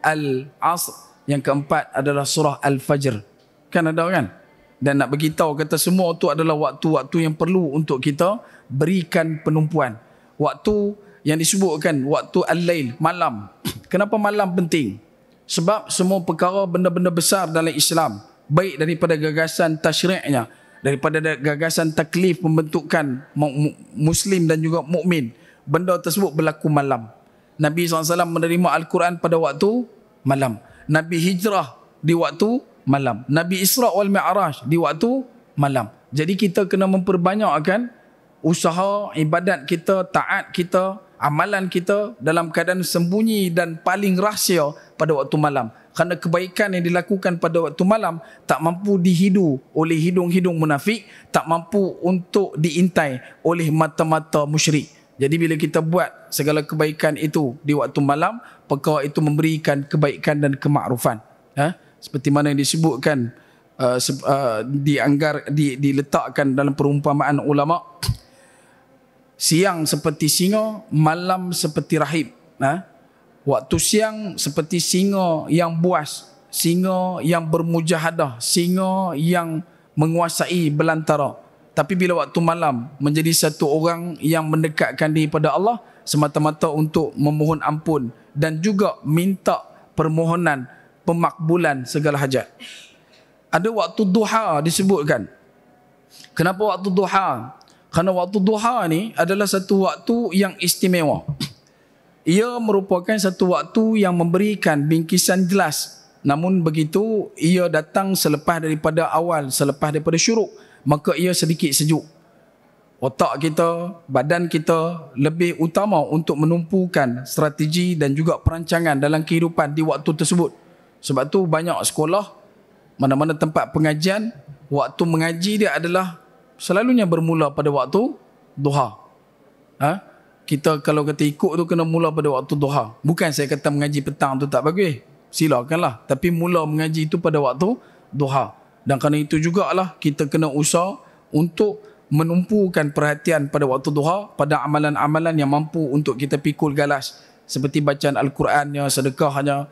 Speaker 1: Al-Asr, yang keempat adalah surah Al-Fajr. Kan ada kan? Dan nak beritahu kata semua tu adalah waktu-waktu yang perlu untuk kita berikan penumpuan. Waktu yang disebutkan waktu Al-Lail, malam. Kenapa malam penting? Sebab semua perkara benda-benda besar dalam Islam, baik daripada gagasan tasyri'nya, daripada gagasan taklif pembentukan Muslim dan juga mukmin, benda tersebut berlaku malam. Nabi SAW menerima Al-Quran pada waktu malam. Nabi hijrah di waktu malam. Nabi Isra' wal Mi'raj di waktu malam. Jadi kita kena memperbanyakkan usaha, ibadat kita, taat kita, amalan kita dalam keadaan sembunyi dan paling rahsia pada waktu malam. Kerana kebaikan yang dilakukan pada waktu malam tak mampu dihidu oleh hidung-hidung munafik, tak mampu untuk diintai oleh mata-mata musyrik. Jadi bila kita buat segala kebaikan itu di waktu malam, perkara itu memberikan kebaikan dan kemakrufan. Seperti mana yang disebutkan, diletakkan dalam perumpamaan ulama, siang seperti singa, malam seperti rahib.
Speaker 2: Waktu siang seperti singa yang buas, singa yang bermujahadah, singa yang menguasai belantara. Tapi bila waktu malam menjadi satu orang yang mendekatkan diri pada Allah semata-mata untuk memohon ampun dan juga minta permohonan pemakbulan segala hajat. Ada waktu duha disebutkan. Kenapa waktu duha? Kerana waktu duha ni adalah satu waktu yang istimewa. Ia merupakan satu waktu yang memberikan bingkisan jelas. Namun begitu, ia datang selepas daripada awal, selepas daripada syuruk. Maka ia sedikit sejuk. Otak kita, badan kita lebih utama untuk menumpukan strategi dan juga perancangan dalam kehidupan di waktu tersebut. Sebab tu banyak sekolah, mana-mana tempat pengajian, waktu mengaji dia adalah selalunya bermula pada waktu duha. Kita kalau kata ikut tu kena mula pada waktu duha. Bukan saya kata mengaji petang tu tak bagus. Silakanlah. Tapi mula mengaji itu pada waktu duha. Dan kerana itu jugalah kita kena usaha untuk menumpukan perhatian pada waktu duha pada amalan-amalan yang mampu untuk kita pikul galas. Seperti bacaan Al-Qurannya, sedekahnya,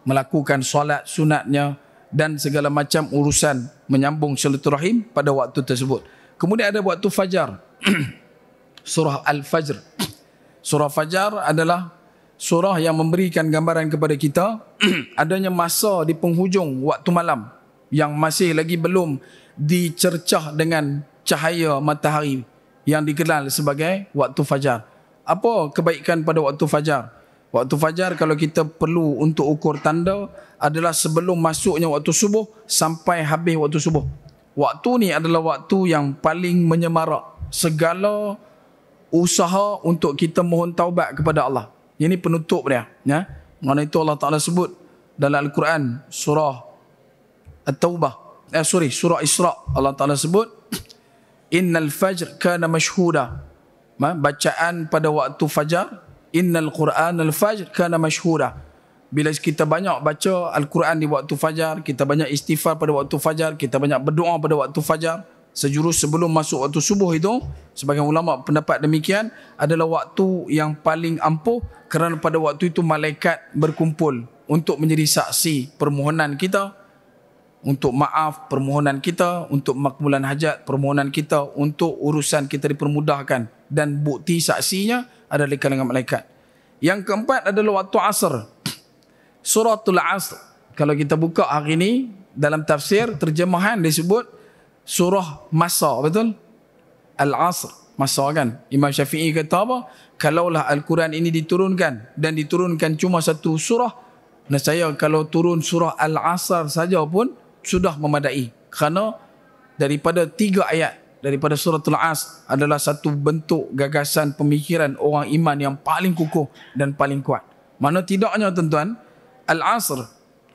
Speaker 2: melakukan solat sunatnya dan segala macam urusan menyambung silaturahim pada waktu tersebut. Kemudian ada waktu fajar. Surah Al-Fajr. Surah Fajar adalah surah yang memberikan gambaran kepada kita adanya masa di penghujung waktu malam yang masih lagi belum dicercah dengan cahaya matahari yang dikenal sebagai waktu fajar. Apa kebaikan pada waktu fajar? Waktu fajar kalau kita perlu untuk ukur tanda adalah sebelum masuknya waktu subuh sampai habis waktu subuh. Waktu ni adalah waktu yang paling menyemarak segala usaha untuk kita mohon taubat kepada Allah. Ini penutup dia. Ya? Kerana itu Allah Ta'ala sebut dalam Al-Quran surah At-Taubah. Surah Isra. Allah Ta'ala sebut Innal fajr kana mashhuda. Bacaan pada waktu fajar. Innal Quran al-fajr kana mashhuda. Bila kita banyak baca Al-Quran di waktu fajar, kita banyak istighfar pada waktu fajar, kita banyak berdoa pada waktu fajar, sejurus sebelum masuk waktu subuh itu, sebagian ulama pendapat demikian, adalah waktu yang paling ampuh kerana pada waktu itu malaikat berkumpul untuk menjadi saksi permohonan kita, untuk maaf permohonan kita, untuk makbulan hajat permohonan kita, untuk urusan kita dipermudahkan, dan bukti saksinya adalah di kalangan malaikat. Yang keempat adalah waktu asar. Suratul Asr. Kalau kita buka hari ini dalam tafsir terjemahan disebut surah masa, betul? Al-Asr, masa kan. Imam Syafi'i kata apa? Kalaulah Al-Quran ini diturunkan dan diturunkan cuma satu surah, nescaya kalau turun surah Al-Asr saja pun sudah memadai. Kerana daripada 3 ayat daripada suratul Asr adalah satu bentuk gagasan pemikiran orang iman yang paling kukuh dan paling kuat. Mana tidaknya tuan-tuan, Al-Asr,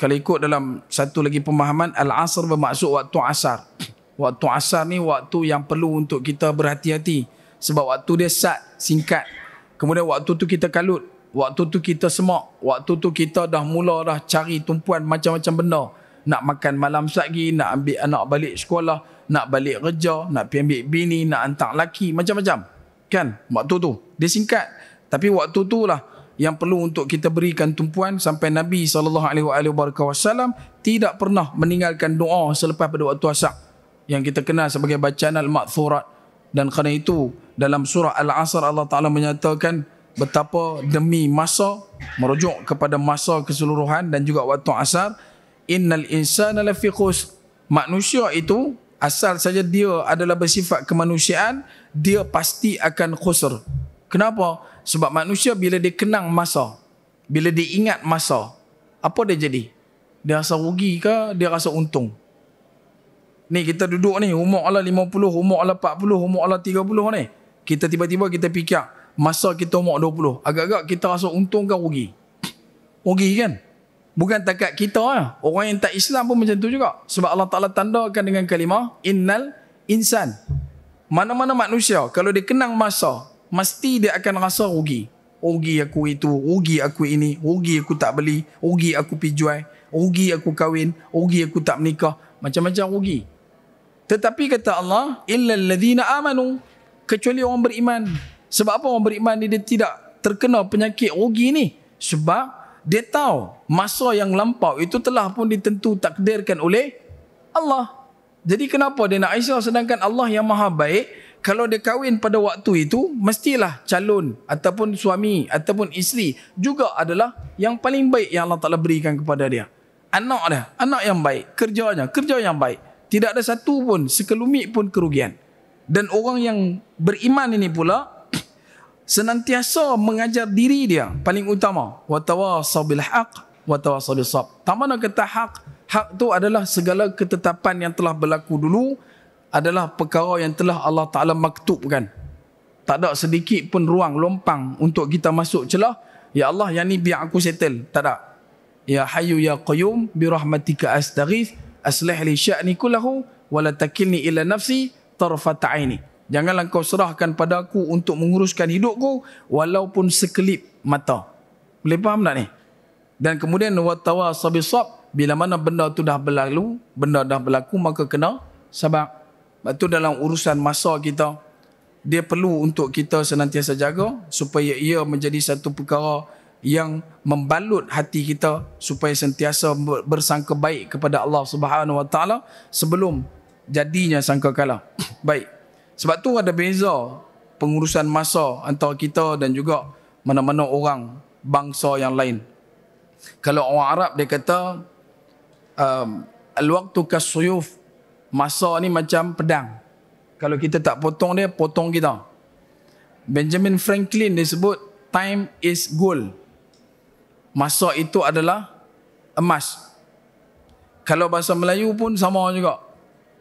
Speaker 2: kalau ikut dalam satu lagi pemahaman, Al-Asr bermaksud waktu asar. Waktu asar ni waktu yang perlu untuk kita berhati-hati. Sebab waktu dia singkat. Kemudian waktu tu kita kalut. Waktu tu kita semak. Waktu tu kita dah mula dah cari tumpuan macam-macam benda. Nak makan malam lagi, nak ambil anak balik sekolah, nak balik kerja, nak pergi ambil bini, nak hantar laki, macam-macam. Kan? Waktu tu. Dia singkat. Tapi waktu tu lah yang perlu untuk kita berikan tumpuan sampai Nabi SAW tidak pernah meninggalkan doa selepas pada waktu asar yang kita kenal sebagai bacaan al-ma'thurat. Dan kerana itu dalam surah Al-Asr Allah Ta'ala menyatakan betapa demi masa, merujuk kepada masa keseluruhan dan juga waktu asar, innal insana lafi khusr. Manusia itu asal saja dia adalah bersifat kemanusiaan, dia pasti akan khusr. Kenapa? Sebab manusia bila dia kenang masa, bila dia ingat masa, apa dia jadi? Dia rasa rugi ke dia rasa untung? Ni kita duduk ni, umur Allah 50, umur Allah 40, umur Allah 30 ni. Kita tiba-tiba kita fikir, masa kita umur 20. Agak-agak kita rasa untung ke rugi? Rugi kan? Bukan takat kita lah. Orang yang tak Islam pun macam tu juga. Sebab Allah Ta'ala tandakan dengan kalimah, innal insan. Mana-mana manusia, kalau dia kenang masa, mesti dia akan rasa rugi. Rugi aku itu, rugi aku ini, rugi aku tak beli, rugi aku pergi jual, rugi aku kahwin, rugi aku tak menikah. Macam-macam rugi. Tetapi kata Allah, illal ladzina amanu, kecuali orang beriman. Sebab apa orang beriman ni dia tidak terkena penyakit rugi ni? Sebab dia tahu masa yang lampau itu telah pun ditentu takdirkan oleh Allah. Jadi kenapa dia nak Aisyah sedangkan Allah yang maha baik? Kalau dia kahwin pada waktu itu, mestilah calon ataupun suami ataupun isteri juga adalah yang paling baik yang Allah Ta'ala berikan kepada dia. Anak dia, anak yang baik, kerjanya, kerja yang baik. Tidak ada satu pun, sekelumit pun kerugian. Dan orang yang beriman ini pula senantiasa mengajar diri dia paling utama, wa tawasaw bil haqq wa tawasaw bis sabr. Tak mana kata hak, hak tu adalah segala ketetapan yang telah berlaku dulu, adalah perkara yang telah Allah Ta'ala maktubkan. Tak ada sedikit pun ruang lompang untuk kita masuk celah, ya Allah yang ni biar aku settle. Tak ada. Ya Hayyu ya Qayyum bi rahmatika astaghith aslih li sya'ni kullahu wa la takilni ila nafsi tarfat aini. Janganlah kau serahkan pada aku untuk menguruskan hidupku walaupun sekelip mata. Boleh faham tak ni? Dan kemudian wa tawasaw bis sabr, bila mana benda tu dah berlalu, benda dah berlaku, maka kena sabar. Sebab tu dalam urusan masa kita, dia perlu untuk kita senantiasa jaga supaya ia menjadi satu perkara yang membalut hati kita supaya sentiasa bersangka baik kepada Allah Subhanahu Wa Taala sebelum jadinya sangkakala. Baik. Sebab tu ada beza pengurusan masa antara kita dan juga mana-mana orang bangsa yang lain. Kalau orang Arab dia kata al-waqtu kas-suyuf, masa ni macam pedang. Kalau kita tak potong dia, potong kita. Benjamin Franklin dia sebut time is gold. Masa itu adalah emas. Kalau bahasa Melayu pun sama juga.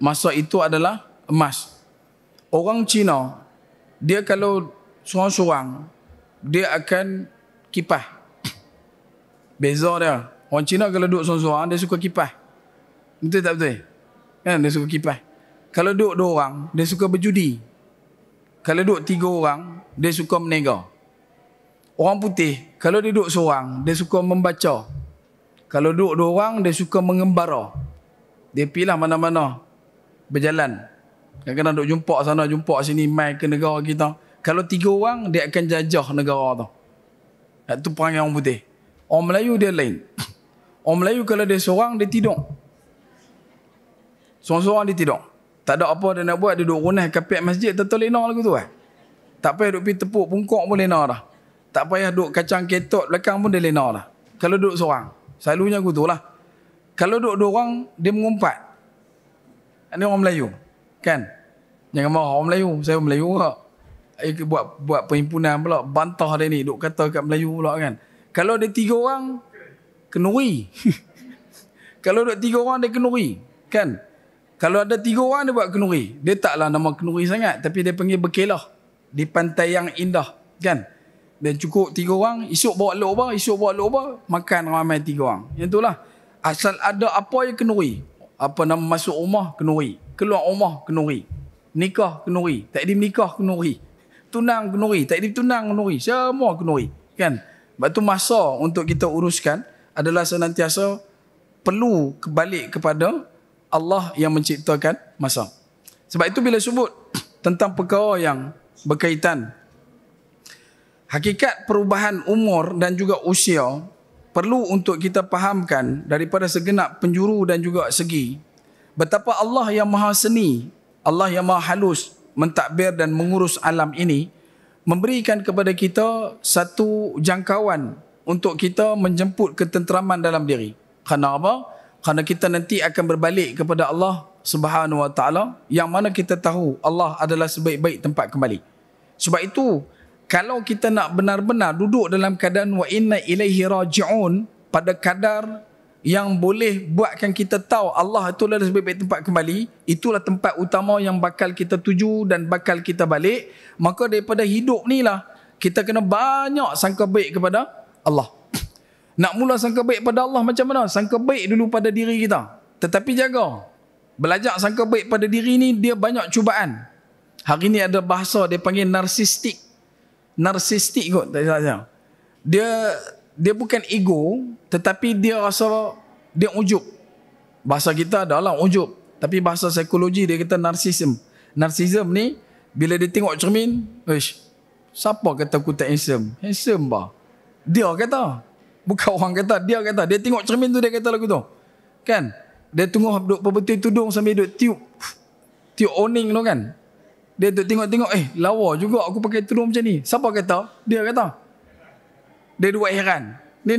Speaker 2: Masa itu adalah emas. Orang Cina, dia kalau seorang-seorang, dia akan kipas. Beza dia. Orang Cina kalau duduk seorang-seorang, dia suka kipas. Betul tak betul? Kan dia suka kipas. Kalau duduk 2 orang, dia suka berjudi. Kalau duduk 3 orang, dia suka menega. Orang putih, kalau dia duduk seorang, dia suka membaca. Kalau duduk 2 orang, dia suka mengembara. Dia pilih mana-mana berjalan. Kadang-kadang duduk jumpa sana, jumpa sini, mai ke negara kita. Kalau 3 orang, dia akan jajah negara tu. Itu perangai orang putih. Orang Melayu dia lain. Orang Melayu kalau dia seorang, dia tidur. Seorang-seorang dia tidur. Tak ada apa dia nak buat, dia duduk runah kapek masjid, tentu lena lagu tu. Tak payah duduk pergi tepuk pungkok pun lena dah. Tak payah duduk kacang ketot belakang pun dia lena dah. Kalau duduk seorang. Selalunya aku tu lah. Kalau duduk 2 orang, dia mengumpat. Ini orang Melayu. Kan? Jangan marah orang Melayu. Saya orang Melayu juga. Buat perhimpunan pula. Bantah dia ni. Duk kata kat Melayu pula kan. Kalau dia 3 orang, kenuri. Kalau duduk 3 orang, dia kenuri. Kan? Kalau ada 3 orang, dia buat kenuri. Dia taklah nama kenuri sangat. Tapi dia panggil berkelah. Di pantai yang indah. Kan? Dan cukup 3 orang. Esok bawa lok esok bawa lok makan ramai 3 orang. Yang itulah. Asal ada apa yang kenuri. Apa nama masuk rumah, kenuri. Keluar rumah, kenuri. Nikah, kenuri. Tak ada menikah, kenuri. Tunang, kenuri. Tak ada tunang, kenuri. Semua kenuri. Kan? Sebab tu masa untuk kita uruskan adalah senantiasa perlu kembali kepada Allah yang menciptakan masa. Sebab itu bila sebut tentang perkara yang berkaitan hakikat perubahan umur dan juga usia, perlu untuk kita fahamkan daripada segenap penjuru dan juga segi betapa Allah yang maha seni, Allah yang maha halus mentadbir dan mengurus alam ini, memberikan kepada kita satu jangkauan untuk kita menjemput ketenteraman dalam diri. Kerana apa? Kerana kita nanti akan berbalik kepada Allah Subhanahu Wa Taala, yang mana kita tahu Allah adalah sebaik-baik tempat kembali. Sebab itu, kalau kita nak benar-benar duduk dalam keadaan wa inna ilaihi raji'un, pada kadar yang boleh buatkan kita tahu Allah itu adalah sebaik-baik tempat kembali, itulah tempat utama yang bakal kita tuju dan bakal kita balik. Maka daripada hidup ni lah, kita kena banyak sangka baik kepada Allah. Nak mula sangka baik pada Allah macam mana? Sangka baik dulu pada diri kita. Tetapi jaga. Belajar sangka baik pada diri ni, dia banyak cubaan. Hari ni ada bahasa dia panggil narsistik. Narsistik kot. Dia bukan ego, tetapi dia rasa dia ujub. Bahasa kita adalah ujub. Tapi bahasa psikologi dia kata narsism. Narsism ni, bila dia tengok cermin, siapa kata aku tak handsome? Handsome bah. Dia kata. Bukan orang kata, dia kata. Dia tengok cermin tu, dia kata lagu tu. Kan? Dia tengok duk berbetul tudung sambil duk tiup oning tu kan. Dia duk tengok-tengok, lawa juga aku pakai tudung macam ni. Siapa kata? Dia kata. Dia buat heran. Ni.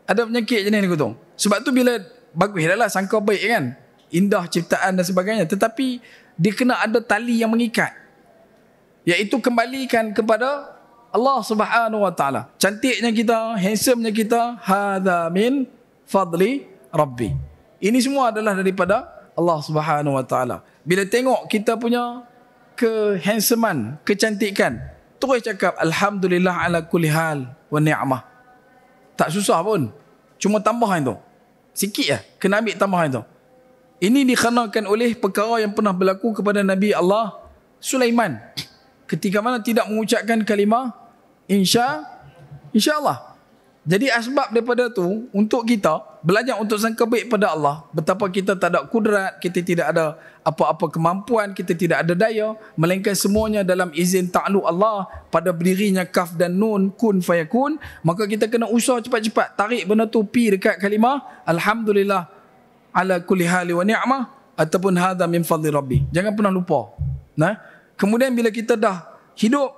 Speaker 2: Ada penyakit je ni aku tu. Sebab tu bila bagus dah lah, sangka baik kan. Indah ciptaan dan sebagainya. Tetapi dia kena ada tali yang mengikat. Iaitu kembalikan kepada Allah Subhanahu Wa Taala. Cantiknya kita, handsomenya kita, hadza min fadli Rabbi. Ini semua adalah daripada Allah Subhanahu Wa Taala. Bila tengok kita punya kehandsoman, kecantikan, terus cakap alhamdulillah ala kulli hal wa ni'mah. Tak susah pun. Cuma tambahan tu. Sikit lah. Kena ambil tambahan tu. Ini dikenakan oleh perkara yang pernah berlaku kepada Nabi Allah Sulaiman. Ketika mana tidak mengucapkan kalimah insya-Allah. Jadi asbab daripada tu untuk kita belajar untuk sangka baik pada Allah. Betapa kita tak ada kudrat, kita tidak ada apa-apa kemampuan, kita tidak ada daya, melainkan semuanya dalam izin ta'aluk Allah pada berdirinya kaf dan nun kun fayakun. Maka kita kena usaha cepat-cepat tarik benda tu pi dekat kalimah alhamdulillah ala kulli hali wa ni'mah ataupun hadza min fadli rabbi. Jangan pernah lupa. Kemudian bila kita dah hidup,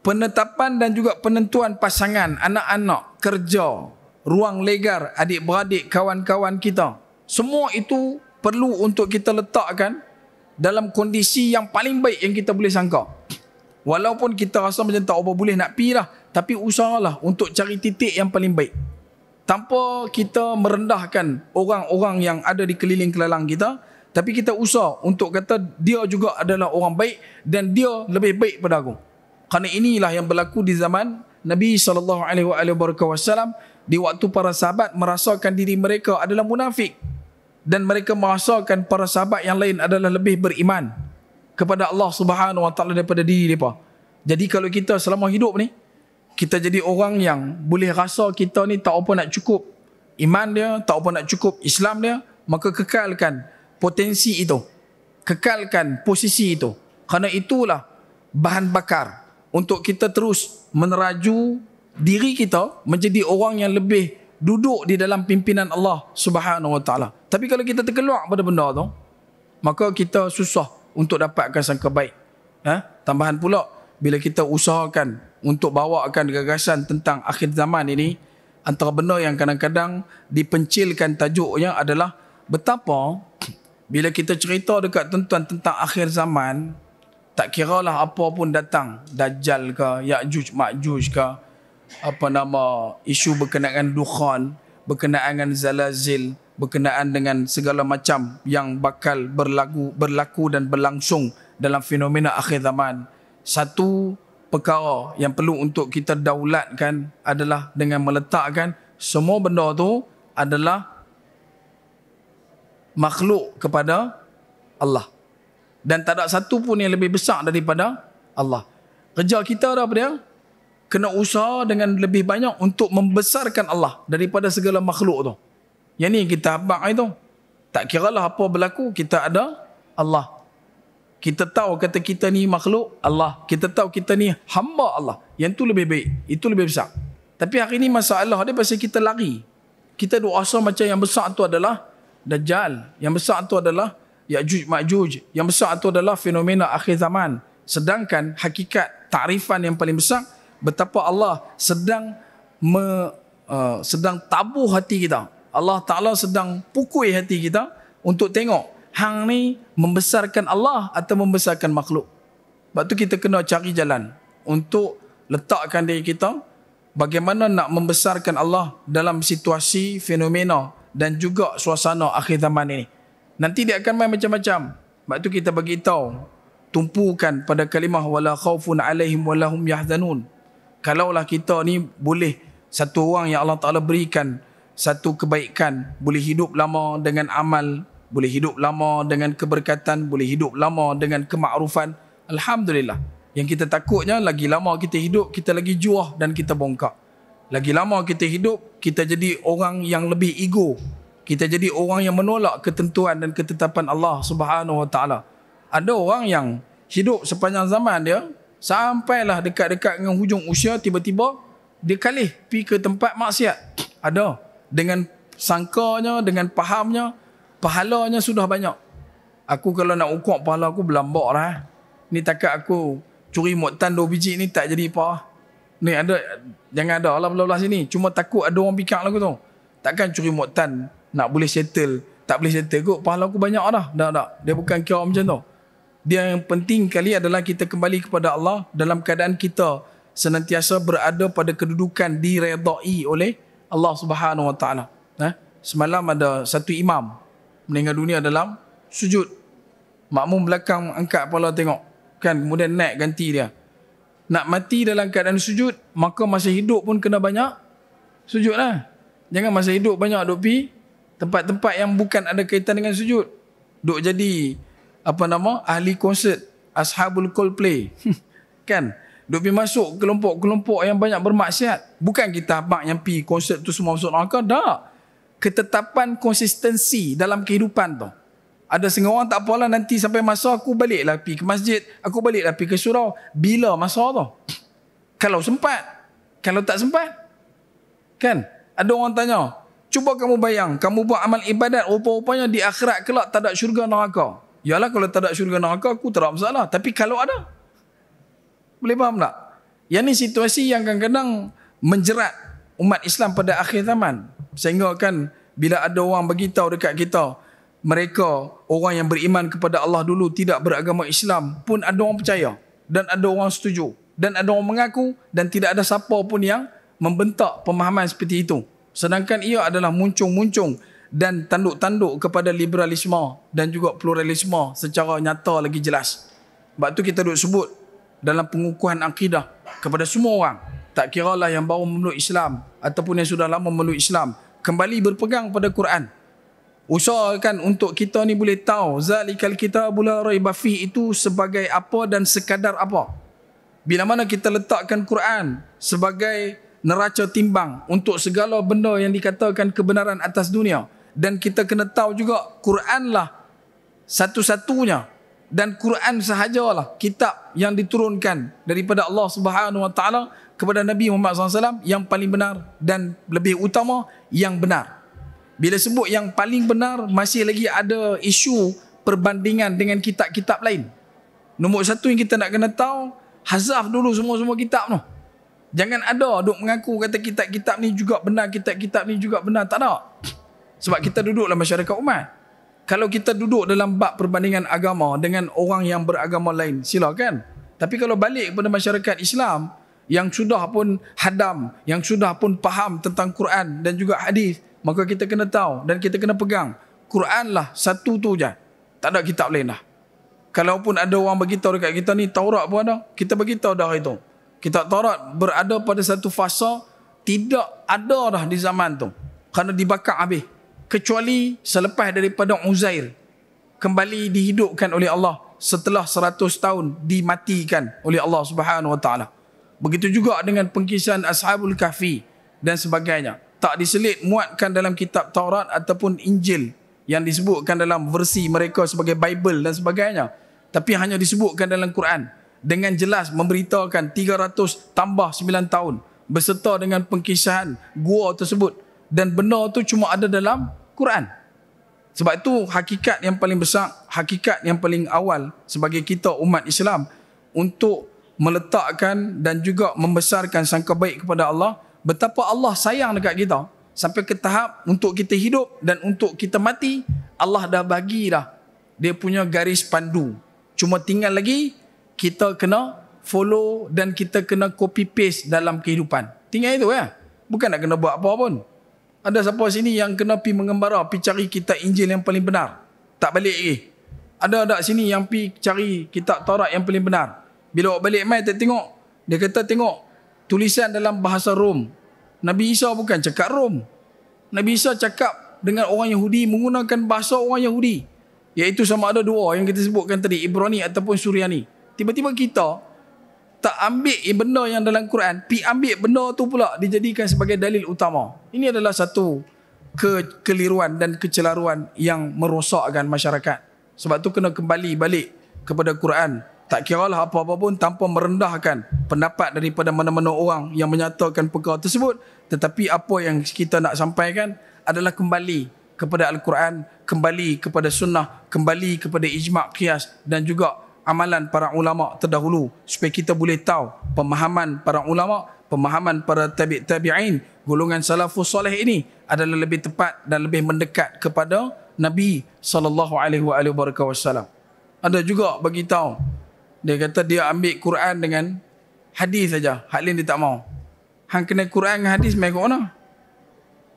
Speaker 2: penetapan dan juga penentuan pasangan, anak-anak, kerja, ruang legar, adik-beradik, kawan-kawan kita, semua itu perlu untuk kita letakkan dalam kondisi yang paling baik yang kita boleh sangka. Walaupun kita rasa macam tak apa boleh nak pi lah, tapi usahalah untuk cari titik yang paling baik. Tanpa kita merendahkan orang-orang yang ada di keliling kelalang kita, tapi kita usaha untuk kata dia juga adalah orang baik dan dia lebih baik pada aku. Kerana inilah yang berlaku di zaman Nabi SAW, di waktu para sahabat merasakan diri mereka adalah munafik dan mereka merasakan para sahabat yang lain adalah lebih beriman kepada Allah Subhanahu Wa Taala daripada diri mereka. Jadi kalau kita selama hidup ni kita jadi orang yang boleh rasa kita ni tak apa nak cukup iman dia, tak apa nak cukup Islam dia, maka kekalkan potensi itu, kekalkan posisi itu. Kerana itulah bahan bakar untuk kita terus meneraju diri kita menjadi orang yang lebih duduk di dalam pimpinan Allah Subhanahu Wa Taala. Tapi kalau kita terkeluar pada benda tu, maka kita susah untuk dapatkan sangka baik. Tambahan pula, bila kita usahakan untuk bawakan gagasan tentang akhir zaman ini, antara benda yang kadang-kadang dipencilkan tajuknya adalah betapa bila kita cerita dekat tuan-tuan tentang akhir zaman, tak kiralah apa pun datang, Dajjal ke, Ya'juj Ma'juj ke, isu berkenaan dukhan, berkenaan dengan zalazil, berkenaan dengan segala macam yang bakal berlaku dan berlangsung dalam fenomena akhir zaman. Satu perkara yang perlu untuk kita daulatkan adalah dengan meletakkan semua benda tu adalah makhluk kepada Allah. Dan tak ada satu pun yang lebih besar daripada Allah. Kerja kita dah apa dia? Kena usaha dengan lebih banyak untuk membesarkan Allah daripada segala makhluk tu. Yang ni kita habaq itu. Tak kiralah apa berlaku, kita ada Allah. Kita tahu kata kita ni makhluk Allah. Kita tahu kita ni hamba Allah. Yang tu lebih baik. Itu lebih besar. Tapi hari ni masalah dia pasal kita lari. Kita duk rasa macam yang besar tu adalah Dajjal. Yang besar tu adalah Ya'juj Ma'juj. Yang besar tu adalah fenomena akhir zaman. Sedangkan hakikat takrifan yang paling besar, betapa Allah sedang tabuh hati kita. Allah Ta'ala sedang pukul hati kita untuk tengok hang ni membesarkan Allah atau membesarkan makhluk. Sebab tu kita kena cari jalan untuk letakkan diri kita bagaimana nak membesarkan Allah dalam situasi, fenomena dan juga suasana akhir zaman ini. Nanti dia akan main macam-macam. Sebab tu kita bagi tahu, tumpukan pada kalimah wala khaufun alaihim wala hum yahzanun. Kalaulah kita ni boleh, satu orang yang Allah Ta'ala berikan satu kebaikan, boleh hidup lama dengan amal, boleh hidup lama dengan keberkatan, boleh hidup lama dengan kemakrufan, alhamdulillah. Yang kita takutnya, lagi lama kita hidup, kita lagi juah dan kita bongkak. Lagi lama kita hidup, kita jadi orang yang lebih ego. Kita jadi orang yang menolak ketentuan dan ketetapan Allah Subhanahu Wa Taala. Ada orang yang hidup sepanjang zaman dia, sampailah dekat-dekat dengan hujung usia, tiba-tiba dia kalih pi ke tempat maksiat. Ada. Dengan sangkanya, dengan fahamnya, pahalanya sudah banyak. Aku kalau nak ukur pahala aku berlambak lah. Ni takat aku curi muktan 2 biji ni tak jadi apa. Ni ada, jangan ada lah belah-belah sini. Cuma takut ada orang pikir lagu tu. Takkan curi muktan nak boleh settle. Tak boleh settle kot. Pahala aku banyak dah. Tak. Dia bukan kira macam tu. Dia yang penting kali adalah kita kembali kepada Allah dalam keadaan kita senantiasa berada pada kedudukan diredai oleh Allah Subhanahu Wa Taala. Semalam ada satu imam meninggal dunia dalam sujud. Makmum belakang angkat kepala tengok. Kan, kemudian naik ganti dia. Nak mati dalam keadaan sujud, maka masa hidup pun kena banyak sujud lah. Jangan masa hidup banyak duk pi tempat-tempat yang bukan ada kaitan dengan sujud. Duk jadi ahli konsert, ashabul Coldplay. Kan? Duk pi masuk kelompok-kelompok yang banyak bermaksiat. Bukan kita habaq yang pi konsert tu semua masuk neraka, tak. Ketetapan konsistensi dalam kehidupan tu. Ada setengah orang tak apalah, nanti sampai masa aku baliklah pi ke masjid, aku baliklah pi ke surau. Bila masa tu? Kalau sempat. Kalau tak sempat. Kan? Ada orang tanya, cuba kamu bayang, kamu buat amal ibadat, rupa-rupanya di akhirat kelak tak ada syurga neraka. Yalah, kalau tak ada syurga neraka, aku tak ada masalah. Tapi kalau ada, boleh faham tak? Yang ni situasi yang kadang-kadang menjerat umat Islam pada akhir zaman. Sehingga kan, bila ada orang beritahu dekat kita, mereka, orang yang beriman kepada Allah dulu, tidak beragama Islam, pun ada orang percaya. Dan ada orang setuju. Dan ada orang mengaku, dan tidak ada siapa pun yang membentak pemahaman seperti itu. Sedangkan ia adalah muncung-muncung dan tanduk-tanduk kepada liberalisme dan juga pluralisme secara nyata lagi jelas. Sebab tu kita duk sebut dalam pengukuhan akidah kepada semua orang, tak kiralah yang baru memeluk Islam ataupun yang sudah lama memeluk Islam, kembali berpegang pada Quran. Usahakan untuk kita ni boleh tahu zalikal kitabul la raiba fi itu sebagai apa dan sekadar apa. Bila mana kita letakkan Quran sebagai neraca timbang untuk segala benda yang dikatakan kebenaran atas dunia, dan kita kena tahu juga Quranlah satu-satunya dan Quran sahajalah kitab yang diturunkan daripada Allah Subhanahu Wa Taala kepada Nabi Muhammad SAW yang paling benar dan lebih utama yang benar. Bila sebut yang paling benar, masih lagi ada isu perbandingan dengan kitab-kitab lain. Nombor satu yang kita nak kena tahu, hazaf dulu semua-semua kitab tu. Jangan ada duk mengaku kata kitab-kitab ni juga benar, kitab-kitab ni juga benar. Tak ada. Sebab kita duduk dalam masyarakat umat. Kalau kita duduk dalam bab perbandingan agama dengan orang yang beragama lain, silakan. Tapi kalau balik kepada masyarakat Islam yang sudah pun hadam, yang sudah pun faham tentang Quran dan juga hadis, maka kita kena tahu dan kita kena pegang Quran lah satu tu je. Tak ada kitab lain lah. Kalaupun ada orang beritahu dekat kita ni Taurat pun ada, kita beritahu dah itu. Kitab Taurat berada pada satu fasa tidak ada dah di zaman tu. Kerana dibakar habis. Kecuali selepas daripada Uzair kembali dihidupkan oleh Allah setelah 100 tahun dimatikan oleh Allah Subhanahu Wa Taala. Begitu juga dengan pengkhisahan Ashabul Kahfi dan sebagainya. Tak diselit muatkan dalam kitab Taurat ataupun Injil yang disebutkan dalam versi mereka sebagai Bible dan sebagainya. Tapi hanya disebutkan dalam Quran dengan jelas memberitahukan 300 tambah 9 tahun beserta dengan pengkhisahan gua tersebut, dan benda tu cuma ada dalam Quran. Sebab itu hakikat yang paling besar, hakikat yang paling awal sebagai kita umat Islam untuk meletakkan dan juga membesarkan sangka baik kepada Allah, betapa Allah sayang dekat kita sampai ke tahap untuk kita hidup dan untuk kita mati, Allah dah bagi dah dia punya garis pandu. Cuma tinggal lagi kita kena follow dan kita kena copy paste dalam kehidupan. Tinggal itu ya. Bukan nak kena buat apa pun. Ada siapa sini yang kena pi mengembara, pi cari kitab Injil yang paling benar? Tak balik lagi. Ada sini yang pi cari kitab Taurat yang paling benar. Bila awak balik mai tengok, dia kata tengok tulisan dalam bahasa Rom. Nabi Isa bukan cakap Rom. Nabi Isa cakap dengan orang Yahudi menggunakan bahasa orang Yahudi. Iaitu sama ada dua yang kita sebutkan tadi, Ibrani ataupun Suryani. Tiba-tiba kita tak ambil benda yang dalam Quran, pi ambil benda tu pula dijadikan sebagai dalil utama. Ini adalah satu kekeliruan dan kecelaruan yang merosakkan masyarakat. Sebab tu kena kembali balik kepada Quran tak kiralah apa-apa pun tanpa merendahkan pendapat daripada mana-mana orang yang menyatakan perkara tersebut. Tetapi apa yang kita nak sampaikan adalah kembali kepada Al-Quran, kembali kepada sunnah, kembali kepada ijma' qiyas dan juga amalan para ulama' terdahulu, supaya kita boleh tahu pemahaman para ulama', pemahaman para tabi'in, golongan salafus soleh ini adalah lebih tepat dan lebih mendekat kepada Nabi SAW. Ada juga bagi tahu, dia kata dia ambil Quran dengan hadis saja, hak lain dia tak mau. Hang kena Quran dengan hadis mai kat mana?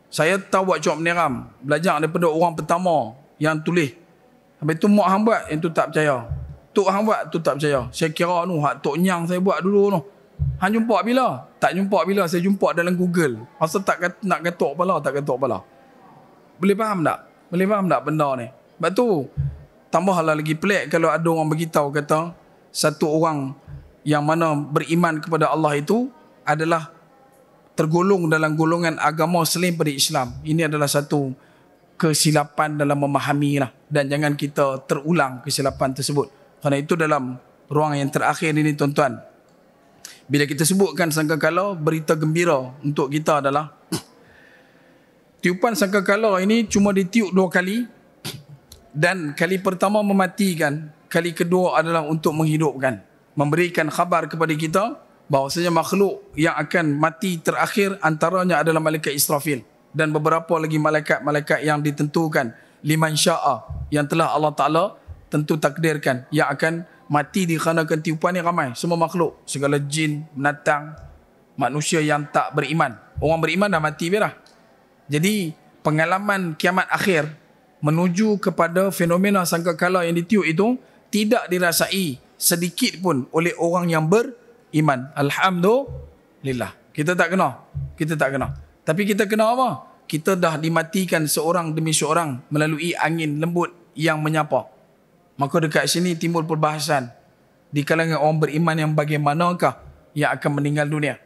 Speaker 2: Saya tahu buat job meniram, belajar daripada orang pertama yang tulis. Habis tu mak hang buat, yang tu tak percaya. Tok hang buat, tu tak percaya. Saya kira tu hak Tok Nyang saya buat dulu tu. Hang jumpa bila? Tak jumpa bila, saya jumpa dalam Google. Asal tak nak ketuk kepala, tak ketuk kepala. Boleh faham tak? Boleh faham tak benda ni? Sebab tu tambahlah lagi pelik kalau ada orang beritahu kata satu orang yang mana beriman kepada Allah itu adalah tergolong dalam golongan agama selain pada Islam. Ini adalah satu kesilapan dalam memahami lah. Dan jangan kita terulang kesilapan tersebut. Kerana itu dalam ruang yang terakhir ini tuan-tuan, bila kita sebutkan sangkakala, berita gembira untuk kita adalah tiupan sangkakala ini cuma ditiup 2 kali. Dan kali pertama mematikan, kali kedua adalah untuk menghidupkan, memberikan khabar kepada kita bahawasanya makhluk yang akan mati terakhir antaranya adalah malaikat Israfil dan beberapa lagi malaikat-malaikat yang ditentukan, liman sya'a, yang telah Allah Ta'ala tentu takdirkan yang akan mati dikarenakan tiupan ni ramai. Semua makhluk, segala jin, binatang, manusia yang tak beriman. Orang beriman dah mati berah. Jadi pengalaman kiamat akhir menuju kepada fenomena sangkakala yang ditiup itu tidak dirasai sedikit pun oleh orang yang beriman. Alhamdulillah. Kita tak kena. Tapi kita kena apa? Kita dah dimatikan seorang demi seorang melalui angin lembut yang menyapa. Maka dekat sini timbul perbahasan di kalangan orang beriman yang bagaimanakah yang akan meninggal dunia.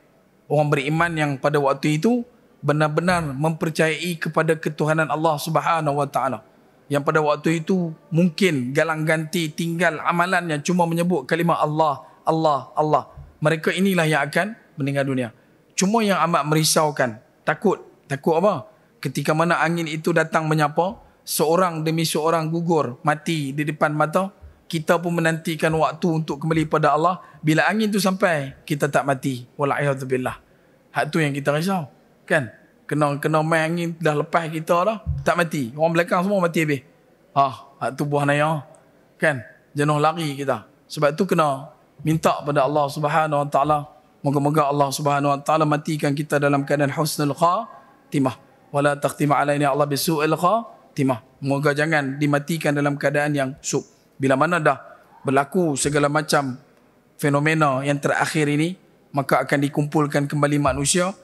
Speaker 2: Orang beriman yang pada waktu itu benar-benar mempercayai kepada ketuhanan Allah Subhanahu Wa Taala. Yang pada waktu itu mungkin galang ganti tinggal amalan yang cuma menyebut kalimah Allah, Allah, Allah. Mereka inilah yang akan meninggal dunia. Cuma yang amat merisaukan, takut apa? Ketika mana angin itu datang menyapa, seorang demi seorang gugur, mati di depan mata. Kita pun menantikan waktu untuk kembali pada Allah. Bila angin tu sampai, kita tak mati. Wala'iyadzubillah. Hak tu yang kita risau. Kan? Kena main angin dah lepas kita dah, tak mati. Orang belakang semua mati habis. Hak tu buah naya. Kan? Jenuh lari kita. Sebab tu kena minta pada Allah Subhanahu Wa Taala. Moga-moga Allah Subhanahu Wa Taala matikan kita dalam keadaan husnul khatimah. Wala takhtima alaina Allah bisu'il khatimah. Moga jangan dimatikan dalam keadaan yang su'. Bila mana dah berlaku segala macam fenomena yang terakhir ini, maka akan dikumpulkan kembali manusia.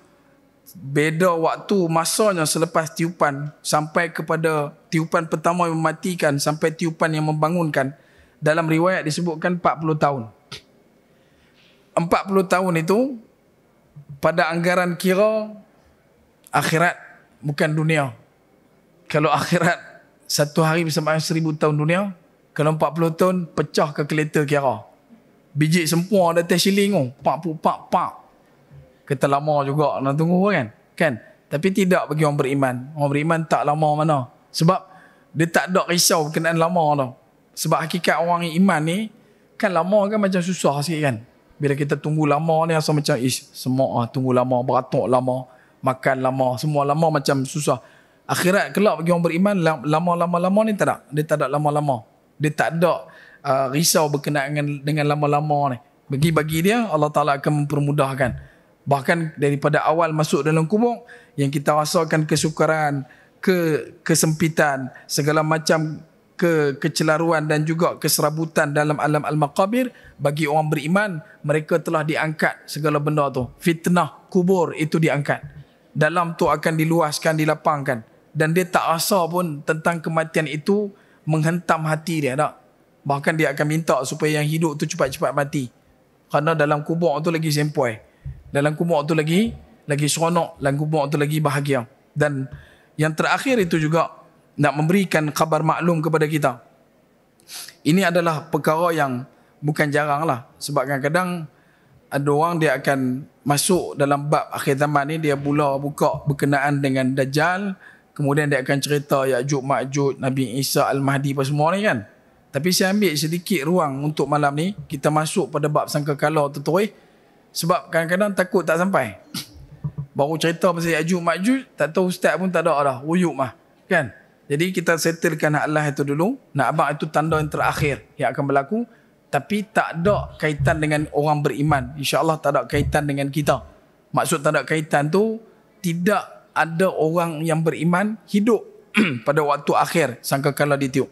Speaker 2: Beda waktu masanya selepas tiupan sampai kepada tiupan pertama yang mematikan sampai tiupan yang membangunkan. Dalam riwayat disebutkan 40 tahun. 40 tahun itu pada anggaran kira akhirat, bukan dunia. Kalau akhirat satu hari bersamaan 1000 tahun dunia, kalau 40 tahun pecah kalkulator kira. Biji semua ada atas siling tu. Pak. Kita lama juga nak tunggu kan? Tapi tidak bagi orang beriman. Orang beriman tak lama mana. Sebab dia tak ada risau berkenaan lama tu. Sebab hakikat orang yang iman ni, kan lama kan macam susah sikit kan. Bila kita tunggu lama ni asal macam semua tunggu lama, beratuk lama, makan lama, semua lama macam susah. Akhirat kelak bagi orang beriman, lama-lama ni tak ada. Dia tak ada lama-lama. Dia tak ada risau berkenaan dengan lama-lama ni. Bagi dia, Allah Ta'ala akan mempermudahkan. Bahkan daripada awal masuk dalam kubur, yang kita rasakan kesukaran, kesempitan, segala macam kecelaruan dan juga keserabutan dalam alam al-maqabir, bagi orang beriman, mereka telah diangkat segala benda tu. Fitnah kubur itu diangkat. Dalam tu akan diluaskan, dilapangkan. Dan dia tak rasa pun tentang kematian itu menghentam hati dia tak. Bahkan dia akan minta supaya yang hidup tu cepat-cepat mati. Kerana dalam kubur tu lagi sempoi. Dalam kubur tu lagi seronok, dalam kubur tu lagi bahagia. Dan yang terakhir itu juga nak memberikan khabar maklum kepada kita. Ini adalah perkara yang bukan jarang lah. Sebab kadang-kadang ada orang dia akan masuk dalam bab akhir zaman ni, dia buka berkenaan dengan Dajjal, kemudian dia akan cerita Ya'juj Ma'juj, Nabi Isa, Al-Mahdi apa semua ni kan. Tapi saya ambil sedikit ruang untuk malam ni kita masuk pada bab sangkakala tertulis, sebab kadang-kadang takut tak sampai. Baru cerita pasal Ya'juj Ma'juj, tak tahu ustaz pun tak ada dah, ruyuk mah kan. Jadi kita settlekan hak Allah itu dulu. Nak abang itu tanda yang terakhir yang akan berlaku, tapi tak ada kaitan dengan orang beriman. InsyaAllah tak ada kaitan dengan kita. Maksud tak ada kaitan tu, tidak ada orang yang beriman hidup pada waktu akhir sangkakala ditiup.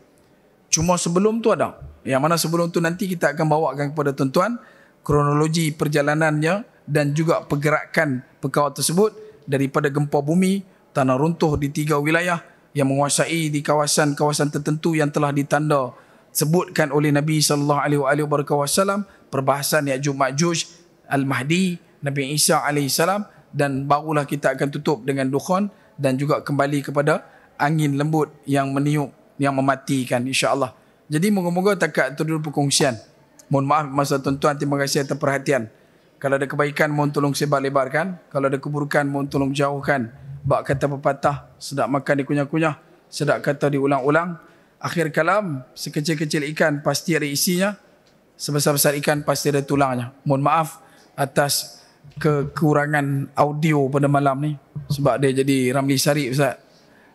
Speaker 2: Cuma sebelum tu ada. Yang mana sebelum tu nanti kita akan bawakan kepada tuan-tuan kronologi perjalanannya dan juga pergerakan perkara tersebut daripada gempa bumi, tanah runtuh di 3 wilayah yang menguasai di kawasan-kawasan tertentu yang telah ditanda sebutkan oleh Nabi SAW, perbahasan Ya'juj Ma'juj, Al-Mahdi, Nabi Isa AS, dan barulah kita akan tutup dengan dukhan dan juga kembali kepada angin lembut yang meniup, yang mematikan, insya-Allah. Jadi moga-moga takat itu dulu perkongsian. Mohon maaf masa tuan-tuan, terima kasih atas perhatian. Kalau ada kebaikan mohon tolong sebar-lebarkan, kalau ada keburukan mohon tolong jauhkan. Bak kata pepatah, sedap makan dikunyah-kunyah, sedap kata diulang-ulang. Akhir kalam, sekecil-kecil ikan pasti ada isinya, sebesar-besar ikan pasti ada tulangnya. Mohon maaf atas kekurangan audio pada malam ni, sebab dia jadi Ramli Sarip Ustaz.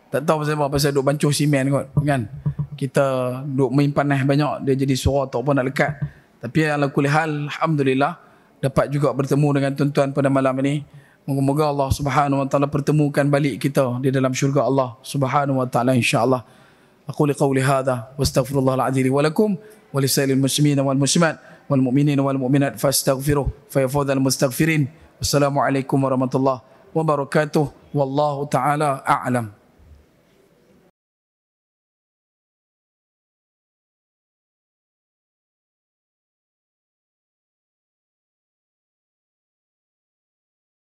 Speaker 2: Tak tahu pasal apa, pasal duk bancuh simen kot kan. Kita duk main panas banyak, dia jadi suara tak apa nak lekat. Tapi ala kulli hal, alhamdulillah dapat juga bertemu dengan tuan-tuan pada malam ini. Moga-moga Allah Subhanahu wa taala pertemukan balik kita di dalam syurga Allah Subhanahu wa taala, insya-Allah. أقول قولي هذا واستغفر الله العظيم ولكم ولسائر المسلمين والمسلمات والمؤمنين والمؤمنات فاستغفروه فيفوز المستغفرين. والسلام عليكم ورحمة الله وبركاته والله تعالى أعلم.